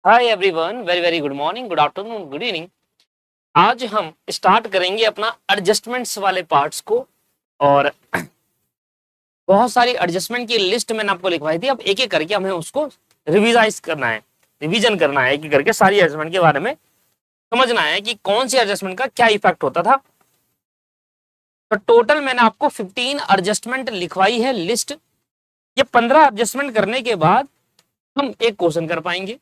Hi everyone, very very good morning, good afternoon, good evening. आज हम start करेंगे अपना एडजस्टमेंट्स वाले पार्ट्स को। और बहुत सारी एडजस्टमेंट की लिस्ट मैंने आपको लिखवाई थी। अब एक एक करके हमें उसको रिविजाइज करना है, रिवीजन करना है। एक एक करके सारी एडजस्टमेंट के बारे में समझना है कि कौन सी एडजस्टमेंट का क्या इफेक्ट होता था। तो टोटल मैंने आपको 15 एडजस्टमेंट लिखवाई है लिस्ट। ये 15 एडजस्टमेंट करने के बाद हम एक क्वेश्चन कर पाएंगे।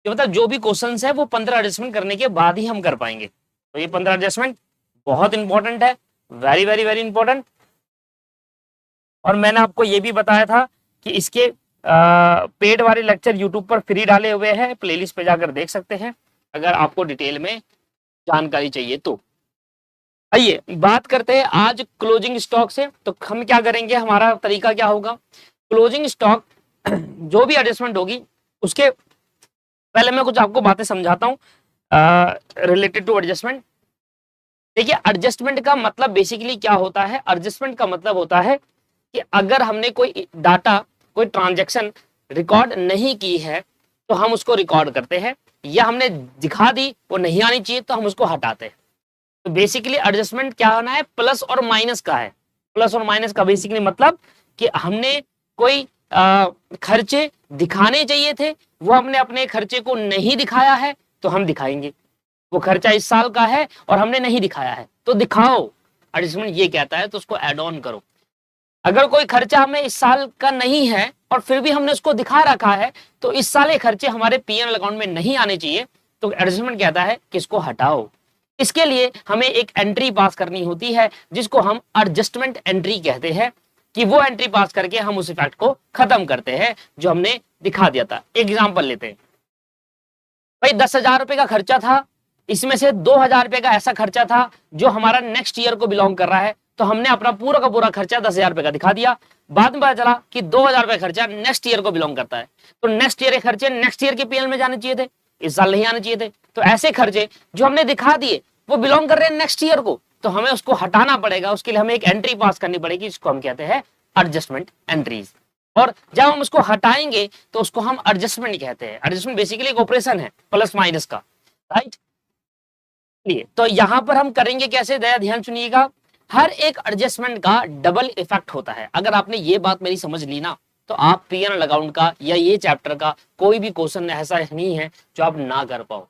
ये मतलब जो भी क्वेश्चन है वो 15 एडजस्टमेंट करने के बाद ही हम कर पाएंगे। तो ये 15 एडजस्टमेंट बहुत इंपॉर्टेंट है, वेरी वेरी वेरी इंपॉर्टेंट। और मैंने आपको ये भी बताया था कि इसके पेड वाले लेक्चर यूट्यूब पर फ्री डाले हुए हैं, प्लेलिस्ट पे जाकर देख सकते हैं अगर आपको डिटेल में जानकारी चाहिए तो। आइए बात करते हैं आज क्लोजिंग स्टॉक से। तो हम क्या करेंगे, हमारा तरीका क्या होगा। क्लोजिंग स्टॉक जो भी एडजस्टमेंट होगी उसके पहले मैं कुछ आपको बातें समझाता हूँ रिलेटेड टू एडजस्टमेंट। देखिए एडजस्टमेंट का मतलब बेसिकली क्या होता है। एडजस्टमेंट का मतलब होता है कि अगर हमने कोई डाटा, कोई ट्रांजैक्शन रिकॉर्ड नहीं की है तो हम उसको रिकॉर्ड करते हैं, या हमने दिखा दी वो नहीं आनी चाहिए तो हम उसको हटाते हैं। तो बेसिकली एडजस्टमेंट क्या होना है, प्लस और माइनस का है। प्लस और माइनस का बेसिकली मतलब कि हमने कोई खर्चे दिखाने चाहिए थे, वो हमने अपने खर्चे को नहीं दिखाया है तो हम दिखाएंगे। वो खर्चा इस साल का है और हमने नहीं दिखाया है तो दिखाओ, एडजस्टमेंट ये कहता है, तो उसको एड ऑन करो। अगर कोई खर्चा हमें इस साल का नहीं है और फिर भी हमने उसको दिखा रखा है तो इस साल ये खर्चे हमारे पीएनएल अकाउंट में नहीं आने चाहिए, तो एडजस्टमेंट कहता है कि इसको हटाओ। इसके लिए हमें एक एंट्री पास करनी होती है जिसको हम एडजस्टमेंट एंट्री कहते हैं, कि वो एंट्री पास करके हम उस इफेक्ट को खत्म करते हैं जो हमने दिखा दिया था। एग्जाम्पल लेते हैं, भाई 10,000 रुपए का खर्चा था, इसमें से 2,000 रुपए का ऐसा खर्चा था जो हमारा नेक्स्ट ईयर को बिलोंग कर रहा है, तो हमने अपना पूरा का पूरा खर्चा 10,000 रुपए का दिखा दिया। बाद में पता चला कि 2,000 रुपए खर्चा नेक्स्ट ईयर को बिलोंग करता है, तो नेक्स्ट ईयर के खर्चे नेक्स्ट ईयर के पीएल में जाने चाहिए थे, इस साल नहीं आने चाहिए थे। तो ऐसे खर्चे जो हमने दिखा दिए वो बिलोंग कर रहे हैं नेक्स्ट ईयर को, तो हमें उसको हटाना पड़ेगा। उसके लिए हमें एक एंट्री पास करनी पड़ेगी जिसको हम कहते हैं एडजस्टमेंट एंट्रीज। और जब हम उसको हटाएंगे तो उसको हम एडजस्टमेंट कहते हैं। एडजस्टमेंट बेसिकली एक ऑपरेशन है प्लस माइनस का, राइट। तो यहां पर हम करेंगे कैसे, दया ध्यान सुनिएगा। हर एक एडजस्टमेंट का डबल इफेक्ट होता है। अगर आपने ये बात मेरी समझ ली ना, तो आप पीएनएल अकाउंट का या ये चैप्टर का कोई भी क्वेश्चन ऐसा नहीं है जो आप ना कर पाओ।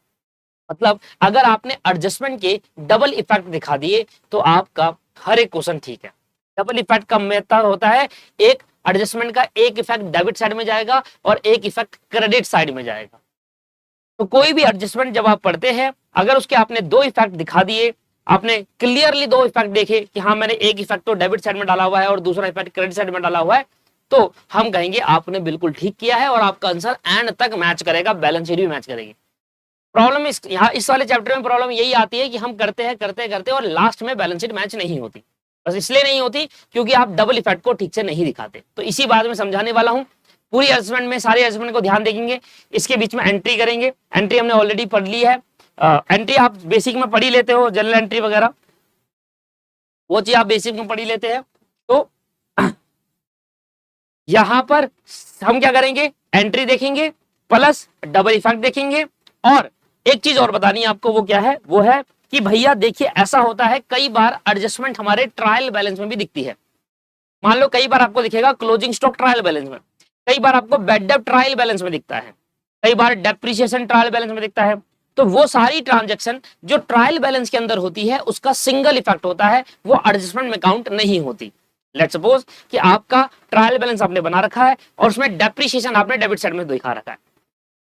मतलब अगर आपने एडजस्टमेंट के डबल इफेक्ट दिखा दिए तो आपका हर एक क्वेश्चन ठीक है। डबल इफेक्ट का मतलब होता है एक एडजस्टमेंट का एक इफेक्ट डेबिट साइड में जाएगा और एक इफेक्ट क्रेडिट साइड में जाएगा। तो कोई भी एडजस्टमेंट जब आप पढ़ते हैं, अगर उसके आपने दो इफेक्ट दिखा दिए, आपने क्लियरली दो इफेक्ट देखे कि हाँ मैंने एक इफेक्ट तो डेबिट साइड में डाला हुआ है और दूसरा इफेक्ट क्रेडिट साइड में डाला हुआ है, तो हम कहेंगे आपने बिल्कुल ठीक किया है और आपका आंसर एंड तक मैच करेगा, बैलेंस शीट भी मैच करेगी। प्रॉब्लम इस वाले चैप्टर में प्रॉब्लम यही आती है कि हम करते और लास्ट में बैलेंस शीट मैच नहीं होती। बस इसलिए नहीं होती क्योंकि आप डबल इफेक्ट को ठीक से नहीं दिखाते। तो इसी बात में समझाने वाला हूं। पूरी एडजस्टमेंट में सारे एडजस्टमेंट को ध्यान देखेंगे, इसके बीच में एंट्री करेंगे। एंट्री हमने ऑलरेडी पढ़ ली है। एंट्री आप बेसिक में पढ़ ही लेते हो, जनरल एंट्री वगैरह वो चीज आप बेसिक में पढ़ ही लेते हैं। तो यहां पर हम क्या करेंगे, एंट्री देखेंगे प्लस डबल इफेक्ट देखेंगे। और एक चीज और बतानी है आपको, वो क्या है, वो है कि भैया देखिए ऐसा होता है कई बार एडजस्टमेंट हमारे ट्रायल बैलेंस में भी दिखती है। मान लो कई बार आपको दिखेगा क्लोजिंग स्टॉक ट्रायल बैलेंस में, कई बार आपको बैड डेब्ट ट्रायल बैलेंस में दिखता है, कई बार डेप्रिसिएशन ट्रायल बैलेंस में दिखता है। तो वो सारी ट्रांजैक्शन जो ट्रायल बैलेंस के अंदर होती है उसका सिंगल इफेक्ट होता है, वो एडजस्टमेंट में काउंट नहीं होती। लेट्स सपोज कि आपका ट्रायल बैलेंस आपने बना रखा है और उसमें डेप्रिसिएशन आपने डेबिट साइड में दिखा रखा है,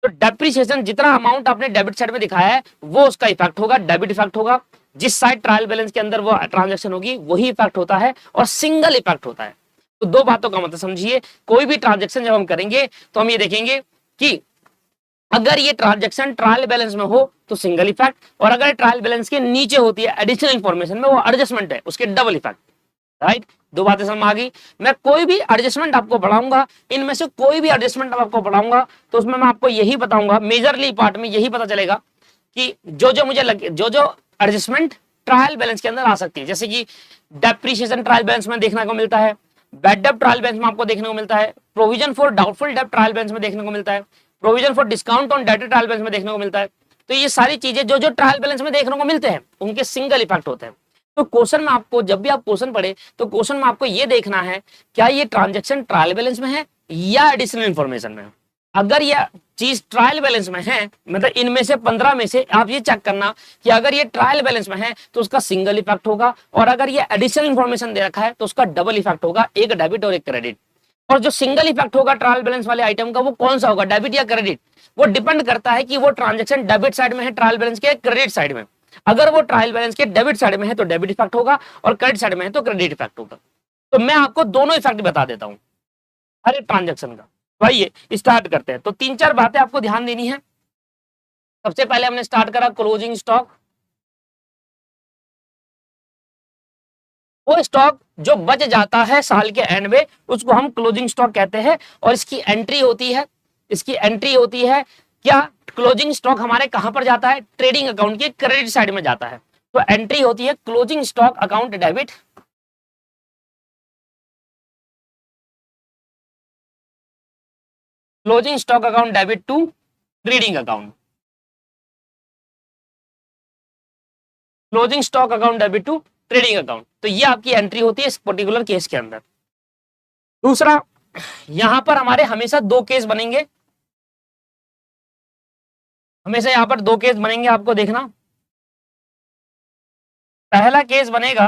तो डेप्रिसिएशन जितना अमाउंट आपने डेबिट साइड में दिखाया है वो उसका इफेक्ट होगा, डेबिट इफेक्ट होगा। जिस साइड ट्रायल बैलेंस के अंदर वो ट्रांजैक्शन होगी वही इफेक्ट होता है और सिंगल इफेक्ट होता है। तो दो बातों का मतलब समझिए, कोई भी ट्रांजैक्शन जब हम करेंगे तो हम ये देखेंगे कि अगर ये ट्रांजैक्शन ट्रायल बैलेंस में हो तो सिंगल इफेक्ट, और अगर ट्रायल बैलेंस के नीचे होती है एडिशनल इंफॉर्मेशन में, वो एडजस्टमेंट है, उसके डबल इफेक्ट, राइट। दो बातें समझ आ गई। मैं कोई भी एडजस्टमेंट आपको पढ़ाऊंगा, इनमें से कोई भी एडजस्टमेंट आपको पढ़ाऊंगा तो उसमें मैं आपको यही बताऊंगा, मेजरली पार्ट में यही पता चलेगा कि जो जो मुझे लगे, जो जो एडजस्टमेंट ट्रायल बैलेंस के अंदर आ सकती है, जैसे कि डेप्रिसिएशन ट्रायल बैलेंस में देखने को मिलता है, बैड डेब्ट ट्रायल बैलेंस में आपको देखने को मिलता है, प्रोविजन फॉर डाउटफुल डेब्ट ट्रायल बैलेंस में देखने को मिलता है, provision for discount on debt trial balance में देखने को मिलता है। तो ये सारी चीजें जो जो ट्रायल बैलेंस में देखने को मिलते हैं उनके सिंगल इफेक्ट होते हैं। तो क्वेश्चन में आपको, जब भी आप क्वेश्चन पढ़े तो क्वेश्चन में आपको ये देखना है क्या ये ट्रांजेक्शन ट्रायल बैलेंस में है या एडिशनल इंफॉर्मेशन में है। अगर यह चीज ट्रायल बैलेंस में है, मतलब इनमें से 15 में से आप ये चेक करना कि अगर ये ट्रायल बैलेंस में है तो उसका सिंगल इफेक्ट होगा, और अगर ये एडिशनल इंफॉर्मेशन दे रखा है तो उसका डबल इफेक्ट होगा, एक डेबिट और एक क्रेडिट। और जो सिंगल इफेक्ट होगा ट्रायल बैलेंस वाले आइटम का वो कौन सा होगा, डेबिट या क्रेडिट, वो डिपेंड करता है कि वो ट्रांजेक्शन डेबिट साइड में है ट्रायल बैलेंस के क्रेडिट साइड में। अगर वो ट्रायल बैलेंस के डेबिट साइड में है तो डेबिट इफेक्ट होगा, और क्रेडिट साइड में है तो क्रेडिट इफेक्ट होगा। तो मैं आपको दोनों इफेक्ट बता देता हूं हर एक ट्रांजेक्शन का। भाई स्टार्ट करते हैं। तो 3-4 बातें आपको ध्यान देनी है। सबसे पहले हमने स्टार्ट करा क्लोजिंग स्टॉक। वो स्टॉक जो बच जाता है साल के एंड में उसको हम क्लोजिंग स्टॉक कहते हैं, और इसकी एंट्री होती है, क्या, क्लोजिंग स्टॉक हमारे कहां पर जाता है, ट्रेडिंग अकाउंट के क्रेडिट साइड में जाता है। तो एंट्री होती है closing stock account debit, closing stock account debit to trading account, closing stock account debit to trading account. तो ये आपकी एंट्री होती है इस पर्टिकुलर केस के अंदर। दूसरा, यहां पर हमारे हमेशा दो केस बनेंगे, हमेशा यहां पर दो केस बनेंगे, आपको देखना। पहला केस बनेगा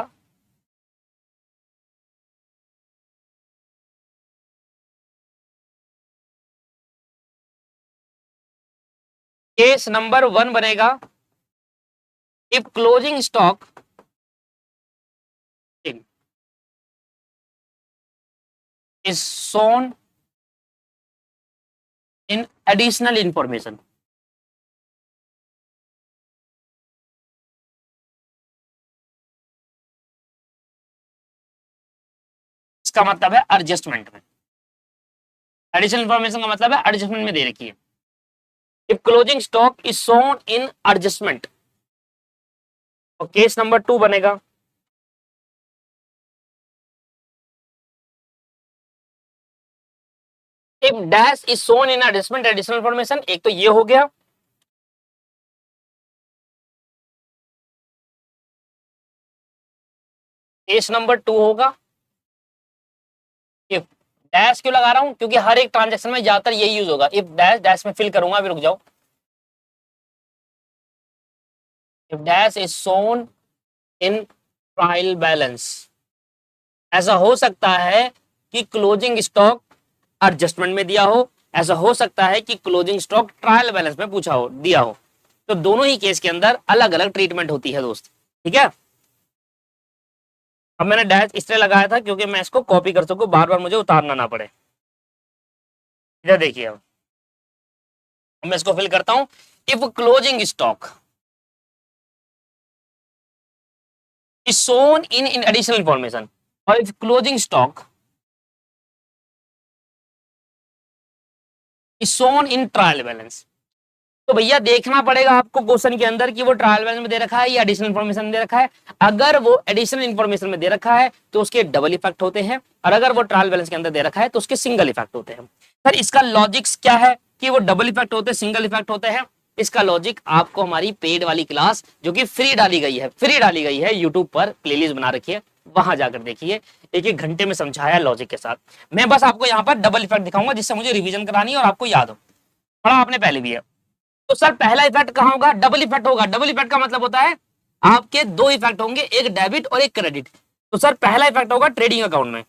केस नंबर 1 बनेगा if closing stock is shown in additional information। इसका मतलब है एडजस्टमेंट में, एडिशनल इंफॉर्मेशन का मतलब है एडजस्टमेंट में दे रखी है। If closing stock is shown in adjustment, और केस नंबर 2 बनेगा if dash is shown in adjustment additional information. एक तो ये हो गया, केस नंबर 2 होगा इफ डैश। क्यों लगा रहा हूं, क्योंकि हर एक ट्रांजेक्शन में ज्यादातर यही यूज होगा। इफ डैश, डैश में फिल करूंगा, अभी रुक जाओ। If dash is shown in trial balance, ऐसा हो सकता है कि क्लोजिंग स्टॉक एडजस्टमेंट में दिया हो, ऐसा हो सकता है कि क्लोजिंग स्टॉक ट्रायल बैलेंस में पूछा हो, दिया हो। तो दोनों ही केस के अंदर अलग अलग ट्रीटमेंट होती है दोस्त, ठीक है। अब मैंने डैश इसलिए लगाया था क्योंकि मैं इसको कॉपी कर सकूं, बार बार मुझे उतारना ना पड़े। इधर देखिए, अब मैं इसको फिल करता हूं। If closing stock is shown in additional information, और if closing stock is shown in trial balance. तो भैया देखना पड़ेगा आपको क्वेश्चन के अंदर कि वो ट्रायल बैलेंस में दे रखा है या एडिशनल इंफॉर्मेशन दे रखा है। अगर वो एडिशनल इंफॉर्मेशन में दे रखा है तो उसके डबल इफेक्ट होते हैं, और अगर वो ट्रायल बैलेंस के अंदर दे रखा है तो उसके सिंगल इफेक्ट होते हैं। सर इसका लॉजिक्स क्या है कि वो डबल इफेक्ट होते हैं, सिंगल इफेक्ट होते हैं? इसका लॉजिक आपको हमारी पेड वाली क्लास जो कि फ्री डाली गई है यूट्यूब पर, प्लेलिस्ट बना रखी है, वहां जाकर देखिए। एक घंटे में समझाया लॉजिक के साथ। मैं बस आपको यहाँ पर डबल इफेक्ट दिखाऊंगा जिससे मुझे रिवीजन करानी है और आपको याद हो, पढ़ा आपने पहले भी है। तो सर पहला इफेक्ट कहां होगा, डबल इफेक्ट होगा। डबल इफेक्ट का मतलब होता है आपके दो इफेक्ट होंगे, एक डेबिट और एक क्रेडिट। तो सर पहला इफेक्ट होगा ट्रेडिंग अकाउंट में,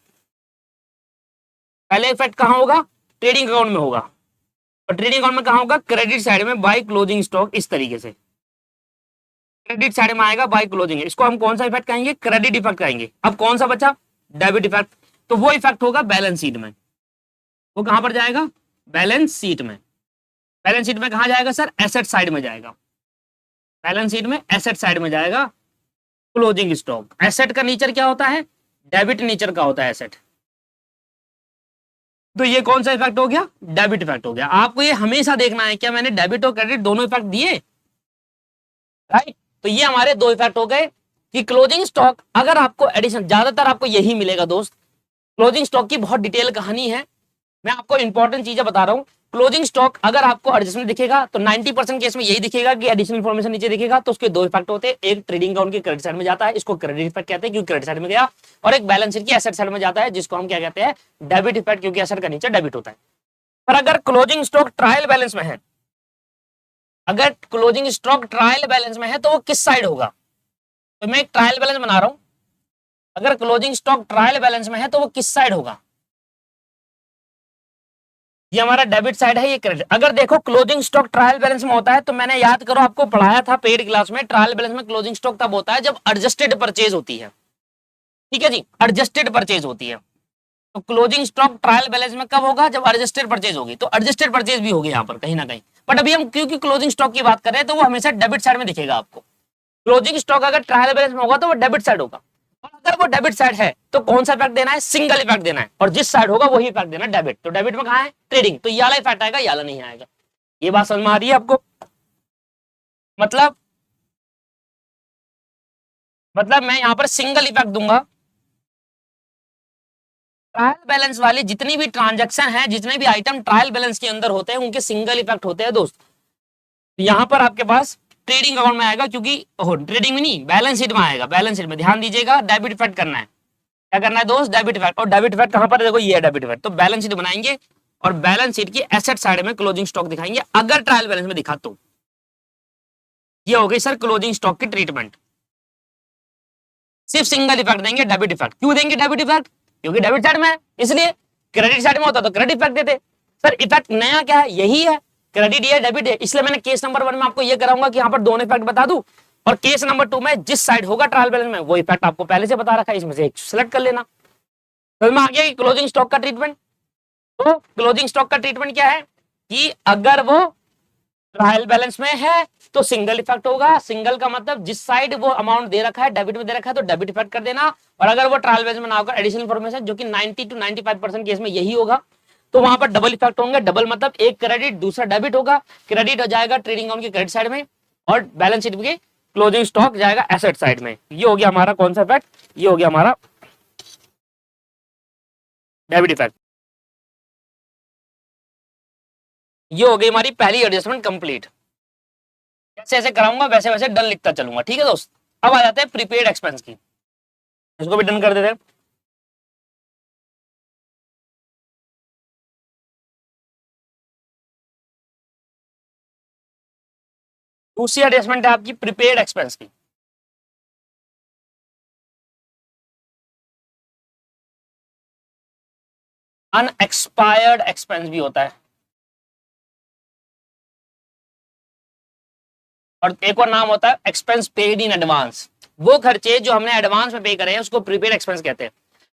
पहला इफेक्ट कहां होगा, ट्रेडिंग अकाउंट में होगा। और ट्रेडिंग अकाउंट में कहां होगा, क्रेडिट साइड में बाय क्लोजिंग स्टॉक। इस तरीके से क्रेडिट साइड में आएगा बाय क्लोजिंग। इसको हम कौन सा इफेक्ट कहेंगे, क्रेडिट इफेक्ट कहेंगे। अब कौन सा बचा, डेबिट इफेक्ट। तो वो इफेक्ट होगा बैलेंस शीट में। वो कहां पर जाएगा, बैलेंस शीट में। बैलेंस शीट में कहां जाएगा सर, एसेट साइड में जाएगा। बैलेंस शीट में एसेट साइड में जाएगा क्लोजिंग स्टॉक। एसेट का नेचर क्या होता है, डेबिट नेचर का होता है एसेट। तो ये कौन सा इफेक्ट हो गया, डेबिट इफेक्ट हो गया। आपको ये हमेशा देखना है क्या मैंने डेबिट और क्रेडिट दोनों इफेक्ट दिए, राइट। तो ये हमारे दो इफेक्ट हो गए कि क्लोजिंग स्टॉक, अगर आपको एडिशन, ज्यादातर आपको यही मिलेगा दोस्त। क्लोजिंग स्टॉक की बहुत डिटेल कहानी है, मैं आपको इंपॉर्टेंट चीजें बता रहा हूं क्लोजिंग स्टॉक अगर आपको एडजस्टमेंट दिखेगा तो 90% केस में यही दिखेगा कि एडिशनल इन्फॉर्मेशन नीचे दिखेगा, तो उसके दो इफेक्ट होते हैं, एक ट्रेडिंग अकाउंट की क्रेडिट साइड में जाता है, इसको क्रेडिट इफेक्ट कहते हैं क्योंकि क्रेडिट साइड में गया, और एक बैलेंस शीट की एसेट साइड में जाता है जिसको हम क्या कहते हैं, डेबिट इफेक्ट, क्योंकि एसेट का नीचे डेबिट होता है। पर अगर क्लोजिंग स्टॉक ट्रायल बैलेंस में है, अगर क्लोजिंग स्टॉक ट्रायल बैलेंस में है तो वो किस साइड होगा, तो मैं एक ट्रायल बैलेंस बना रहा हूं, अगर क्लोजिंग स्टॉक ट्रायल बैलेंस में है तो वो किस साइड होगा, ये हमारा डेबिट साइड है, ये क्रेडिट। अगर देखो क्लोजिंग स्टॉक ट्रायल बैलेंस में होता है तो मैंने याद करो आपको पढ़ाया था पेड क्लास में, ट्रायल बैलेंस में क्लोजिंग स्टॉक तब होता है जब एडजस्टेड परचेज होती है, ठीक है जी, एडजस्टेड परचेज होती है। तो क्लोजिंग स्टॉक ट्रायल बैलेंस में कब होगा, जब एडजस्टेड परचेज होगी, तो एडजस्टेड परचेज भी होगी यहाँ पर कहीं ना कहीं, बट अभी हम क्योंकि क्लोजिंग स्टॉक की बात कर रहे हैं तो वो हमेशा डेबिट साइड में दिखेगा आपको। क्लोजिंग स्टॉक अगर ट्रायल बैलेंस में होगा तो वो डेबिट साइड होगा, और अगर वो डेबिट साइड है तो कौन सा इफेक्ट देना है, सिंगल इफेक्ट देना है, और जिस साइड होगा वही इफेक्ट देना है, डेबिट। तो डेबिट में कहां है, ट्रेडिंग, तो ये वाला इफेक्ट आएगा, ये वाला नहीं आएगा। ये बात समझ में आ रही है आपको, मतलब मैं यहां पर सिंगल इफेक्ट दूंगा, ट्रायल बैलेंस वाले जितनी भी ट्रांजैक्शन है, जितने भी आइटम ट्रायल बैलेंस के अंदर होते हैं उनके सिंगल इफेक्ट होते हैं दोस्त। यहां पर आपके पास ट्रेडिंग अकाउंट में आएगा, क्योंकि ट्रेडिंग में नहीं, बैलेंस शीट में आएगा, बैलेंस शीट में ध्यान दीजिएगा, डेबिट इफेक्ट करना है, क्या करना है दोस्त, डेबिट इफेक्ट। और डेबिट इफेक्ट कहां पर है, देखो ये है डेबिट इफेक्ट, तो बैलेंस शीट बनाएंगे और बैलेंस शीट की एसेट साइड में क्लोजिंग स्टॉक दिखाएंगे, अगर ट्रायल बैलेंस में दिखा तो। ये हो गई सर क्लोजिंग स्टॉक की ट्रीटमेंट, सिर्फ सिंगल इफेक्ट देंगे, डेबिट इफेक्ट। क्यों देंगे डेबिट इफेक्ट, क्योंकि डेबिट साइड में है, इसलिए क्रेडिट साइड में होता तो क्रेडिट इफेक्ट देते। सर इफेक्ट नया क्या है, यही है, क्रेडिट ये डेबिट है, इसलिए मैंने केस नंबर 1 में आपको ये कराऊंगा कि यहाँ पर दोनों इफेक्ट बता दूं, और केस नंबर 2 में जिस साइड होगा ट्रायल बैलेंस में वो इफेक्ट आपको पहले से बता रखा है, इसमें से एक सिलेक्ट कर लेना। तो में आ गया कि क्लोजिंग स्टॉक का ट्रीटमेंट। तो क्लोजिंग स्टॉक का ट्रीटमेंट क्या है कि अगर वो ट्रायल बैलेंस में है तो सिंगल इफेक्ट होगा, सिंगल का मतलब जिस साइड वो अमाउंट दे रखा है डेबिट में दे रखा है तो डेबिट इफेक्ट कर देना, और अगर वो ट्रायल बैलेंस में ना होकर एडिशनल इन्फॉर्मेशन, जो कि 90 to 95% केस में यही होगा, तो वहां पर डबल इफेक्ट होंगे। डबल मतलब एक क्रेडिट दूसरा डेबिट होगा, क्रेडिट हो जाएगा ट्रेडिंग अकाउंट की क्रेडिट साइड में, और बैलेंस शीट के क्लोजिंग स्टॉक जाएगा एसेट साइड में। ये हो गया हमारा कौन सा इफेक्ट, ये हो गया हमारा डेबिट इफेक्ट। ये हो गई हमारी पहली एडजस्टमेंट कंप्लीट। जैसे ऐसे कराऊंगा वैसे वैसे डन लिखता चलूंगा, ठीक है दोस्त। अब आ जाते हैं प्रीपेड एक्सपेंस की, इसको भी डन कर देते हैं। दूसरी एडजस्टमेंट है आपकी प्रीपेड एक्सपेंस की। अनएक्सपायर्ड एक्सपेंस भी होता है, और एक और नाम होता है एक्सपेंस पेड इन एडवांस। वो खर्चे जो हमने एडवांस में पे करे हैं उसको प्रीपेड एक्सपेंस कहते हैं।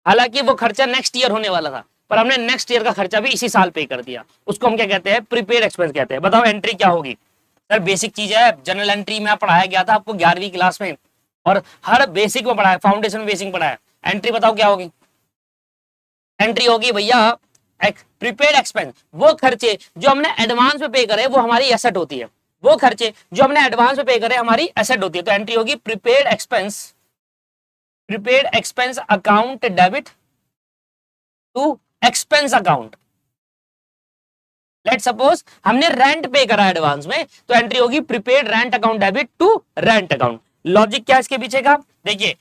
हालांकि वो खर्चा नेक्स्ट ईयर होने वाला था, पर हमने नेक्स्ट ईयर का खर्चा भी इसी साल पे कर दिया, उसको हम क्या कहते हैं, प्रीपेड एक्सपेंस कहते हैं। बताओ एंट्री क्या होगी। सर बेसिक चीज है, जनरल एंट्री में पढ़ाया गया था आपको 11वीं क्लास में, और हर बेसिक में पढ़ाया, फाउंडेशन में बेसिक पढ़ाया। एंट्री बताओ क्या होगी, एंट्री होगी भैया प्रीपेड एक्सपेंस। वो खर्चे जो हमने एडवांस में पे करे वो हमारी एसेट होती है, वो खर्चे जो हमने एडवांस में पे करे हमारी एसेट होती है। तो एंट्री होगी prepaid expense, prepaid expense account debit to expense account. Let suppose हमने रेंट पे करा एडवांस में, तो एंट्री होगी prepaid rent account debit to rent account. Logic क्या है इसके पीछे का, देखिए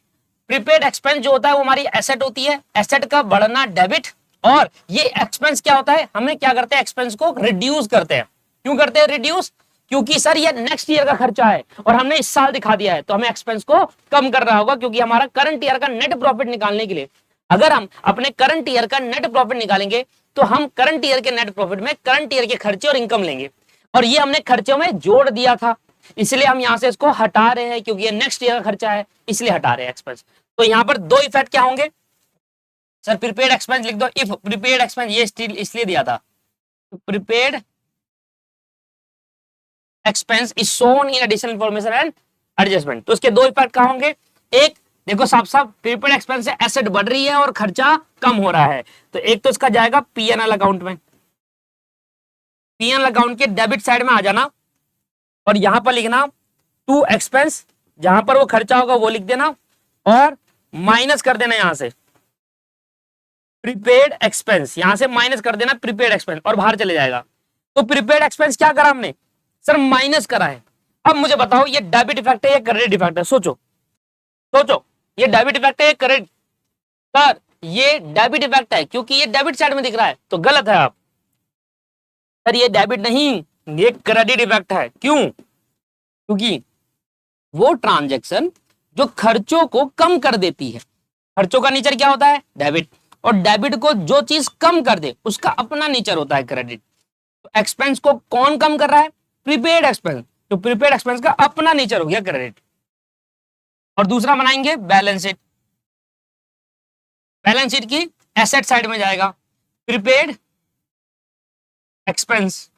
प्रीपेड एक्सपेंस जो होता है वो हमारी एसेट होती है, एसेट का बढ़ना डेबिट, और ये एक्सपेंस क्या होता है, हमें क्या करते हैं, एक्सपेंस को रिड्यूस करते हैं। क्यों करते हैं रिड्यूस, क्योंकि सर ये नेक्स्ट ईयर का खर्चा है और हमने इस साल दिखा दिया है, तो हमें एक्सपेंस को कम करना होगा, क्योंकि हमारा करंट ईयर का नेट प्रॉफिट निकालने के लिए, अगर हम अपने करंट ईयर का नेट प्रॉफिट निकालेंगे तो हम करंट ईयर के नेट प्रॉफिट में करंट ईयर के खर्चे और इनकम लेंगे, और ये हमने खर्चों में जोड़ दिया था, इसलिए हम यहां से इसको हटा रहे हैं, क्योंकि ये नेक्स्ट ईयर का खर्चा है, इसलिए हटा रहे हैं एक्सपेंस। तो यहां पर दो इफेक्ट क्या होंगे, सर प्रीपेड एक्सपेंस लिख दो, इफ प्रीपेड एक्सपेंस, ये स्टिल इसलिए दिया था, prepaid expense is shown in additional information and adjustment. तो इसके दो इफेक्ट क्या होंगे, एक देखो साफ साफ प्रीपेड एक्सपेंस से एसेट बढ़ रही है और खर्चा कम हो रहा है, तो एक तो इसका जाएगा पीएनएल अकाउंट में, पीएनएल अकाउंट के डेबिट साइड में आ जाना, और यहां पर लिखना टू एक्सपेंस, जहां पर वो खर्चा होगा वो लिख देना, और माइनस कर देना यहां से प्रीपेड एक्सपेंस, यहां से माइनस कर देना प्रीपेड एक्सपेंस, और बाहर चले जाएगा। तो प्रीपेड एक्सपेंस क्या करा हमने सर, माइनस करा है। अब मुझे बताओ ये डेबिट इफेक्ट है या क्रेडिट इफेक्ट है? सोचो सोचो, ये डेबिट इफेक्ट है या क्रेडिट? सर ये डेबिट इफेक्ट है क्योंकि ये डेबिट साइड में दिख रहा है, तो गलत है आप। सर ये डेबिट नहीं, ये क्रेडिट इफेक्ट है। क्यों? क्योंकि वो ट्रांजैक्शन जो खर्चों को कम कर देती है, खर्चों का नेचर क्या होता है? डेबिट। और डेबिट को जो चीज कम कर दे उसका अपना नेचर होता है क्रेडिट। तो एक्सपेंस को कौन कम कर रहा है? Prepaid expense. तो प्रीपेड एक्सपेंस का अपना नेचर हो गया क्रेडिट। और दूसरा बनाएंगे बैलेंस शीट। बैलेंस शीट की एसेट साइड में जाएगा प्रीपेड एक्सपेंस,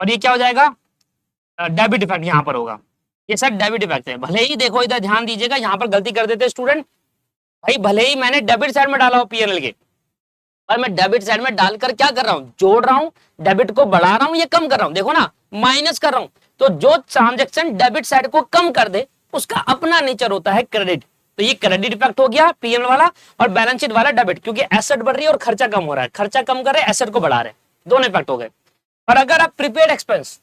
और ये क्या हो जाएगा? डेबिट इफेक्ट यहां पर होगा। ये सर डेबिट इफेक्ट है। भले ही देखो इधर ध्यान दीजिएगा, यहां पर गलती कर देते स्टूडेंट, भाई भले ही मैंने डेबिट साइड में डाला हो पीएनएल के, और मैं डेबिट साइड में डालकर क्या कर रहा हूं? जोड़ रहा हूं, डेबिट को बढ़ा रहा हूं या कम कर रहा हूं? देखो ना, माइनस कर रहा हूं। तो जो ट्रांजेक्शन डेबिट साइड को कम कर दे उसका अपना नेचर होता है क्रेडिट। तो ये क्रेडिट इफेक्ट हो गया पीएनएल वाला, और बैलेंस शीट वाला डेबिट, क्योंकि एसेट बढ़ रही है और खर्चा कम हो रहा है। खर्चा कम कर रहे, एसेट को बढ़ा रहे, दोनों इफेक्ट हो गए। और अगर आप प्रीपेड एक्सपेंस,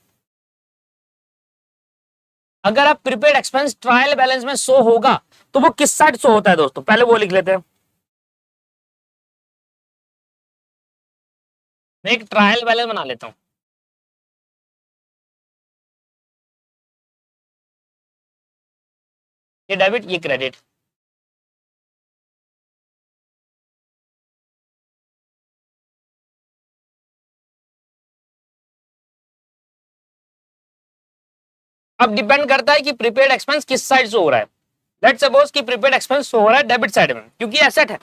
अगर आप प्रीपेड एक्सपेंस ट्रायल बैलेंस में शो होगा तो वो किस साइड शो होता है दोस्तों? पहले वो लिख लेते हैं। मैं एक ट्रायल बैलेंस बना लेता हूं। ये डेबिट, ये क्रेडिट। अब डिपेंड करता है कि प्रीपेड एक्सपेंस किस साइड से हो रहा है। लेट्स सपोज कि प्रीपेड एक्सपेंस हो रहा है डेबिट साइड में, क्योंकि एसेट है।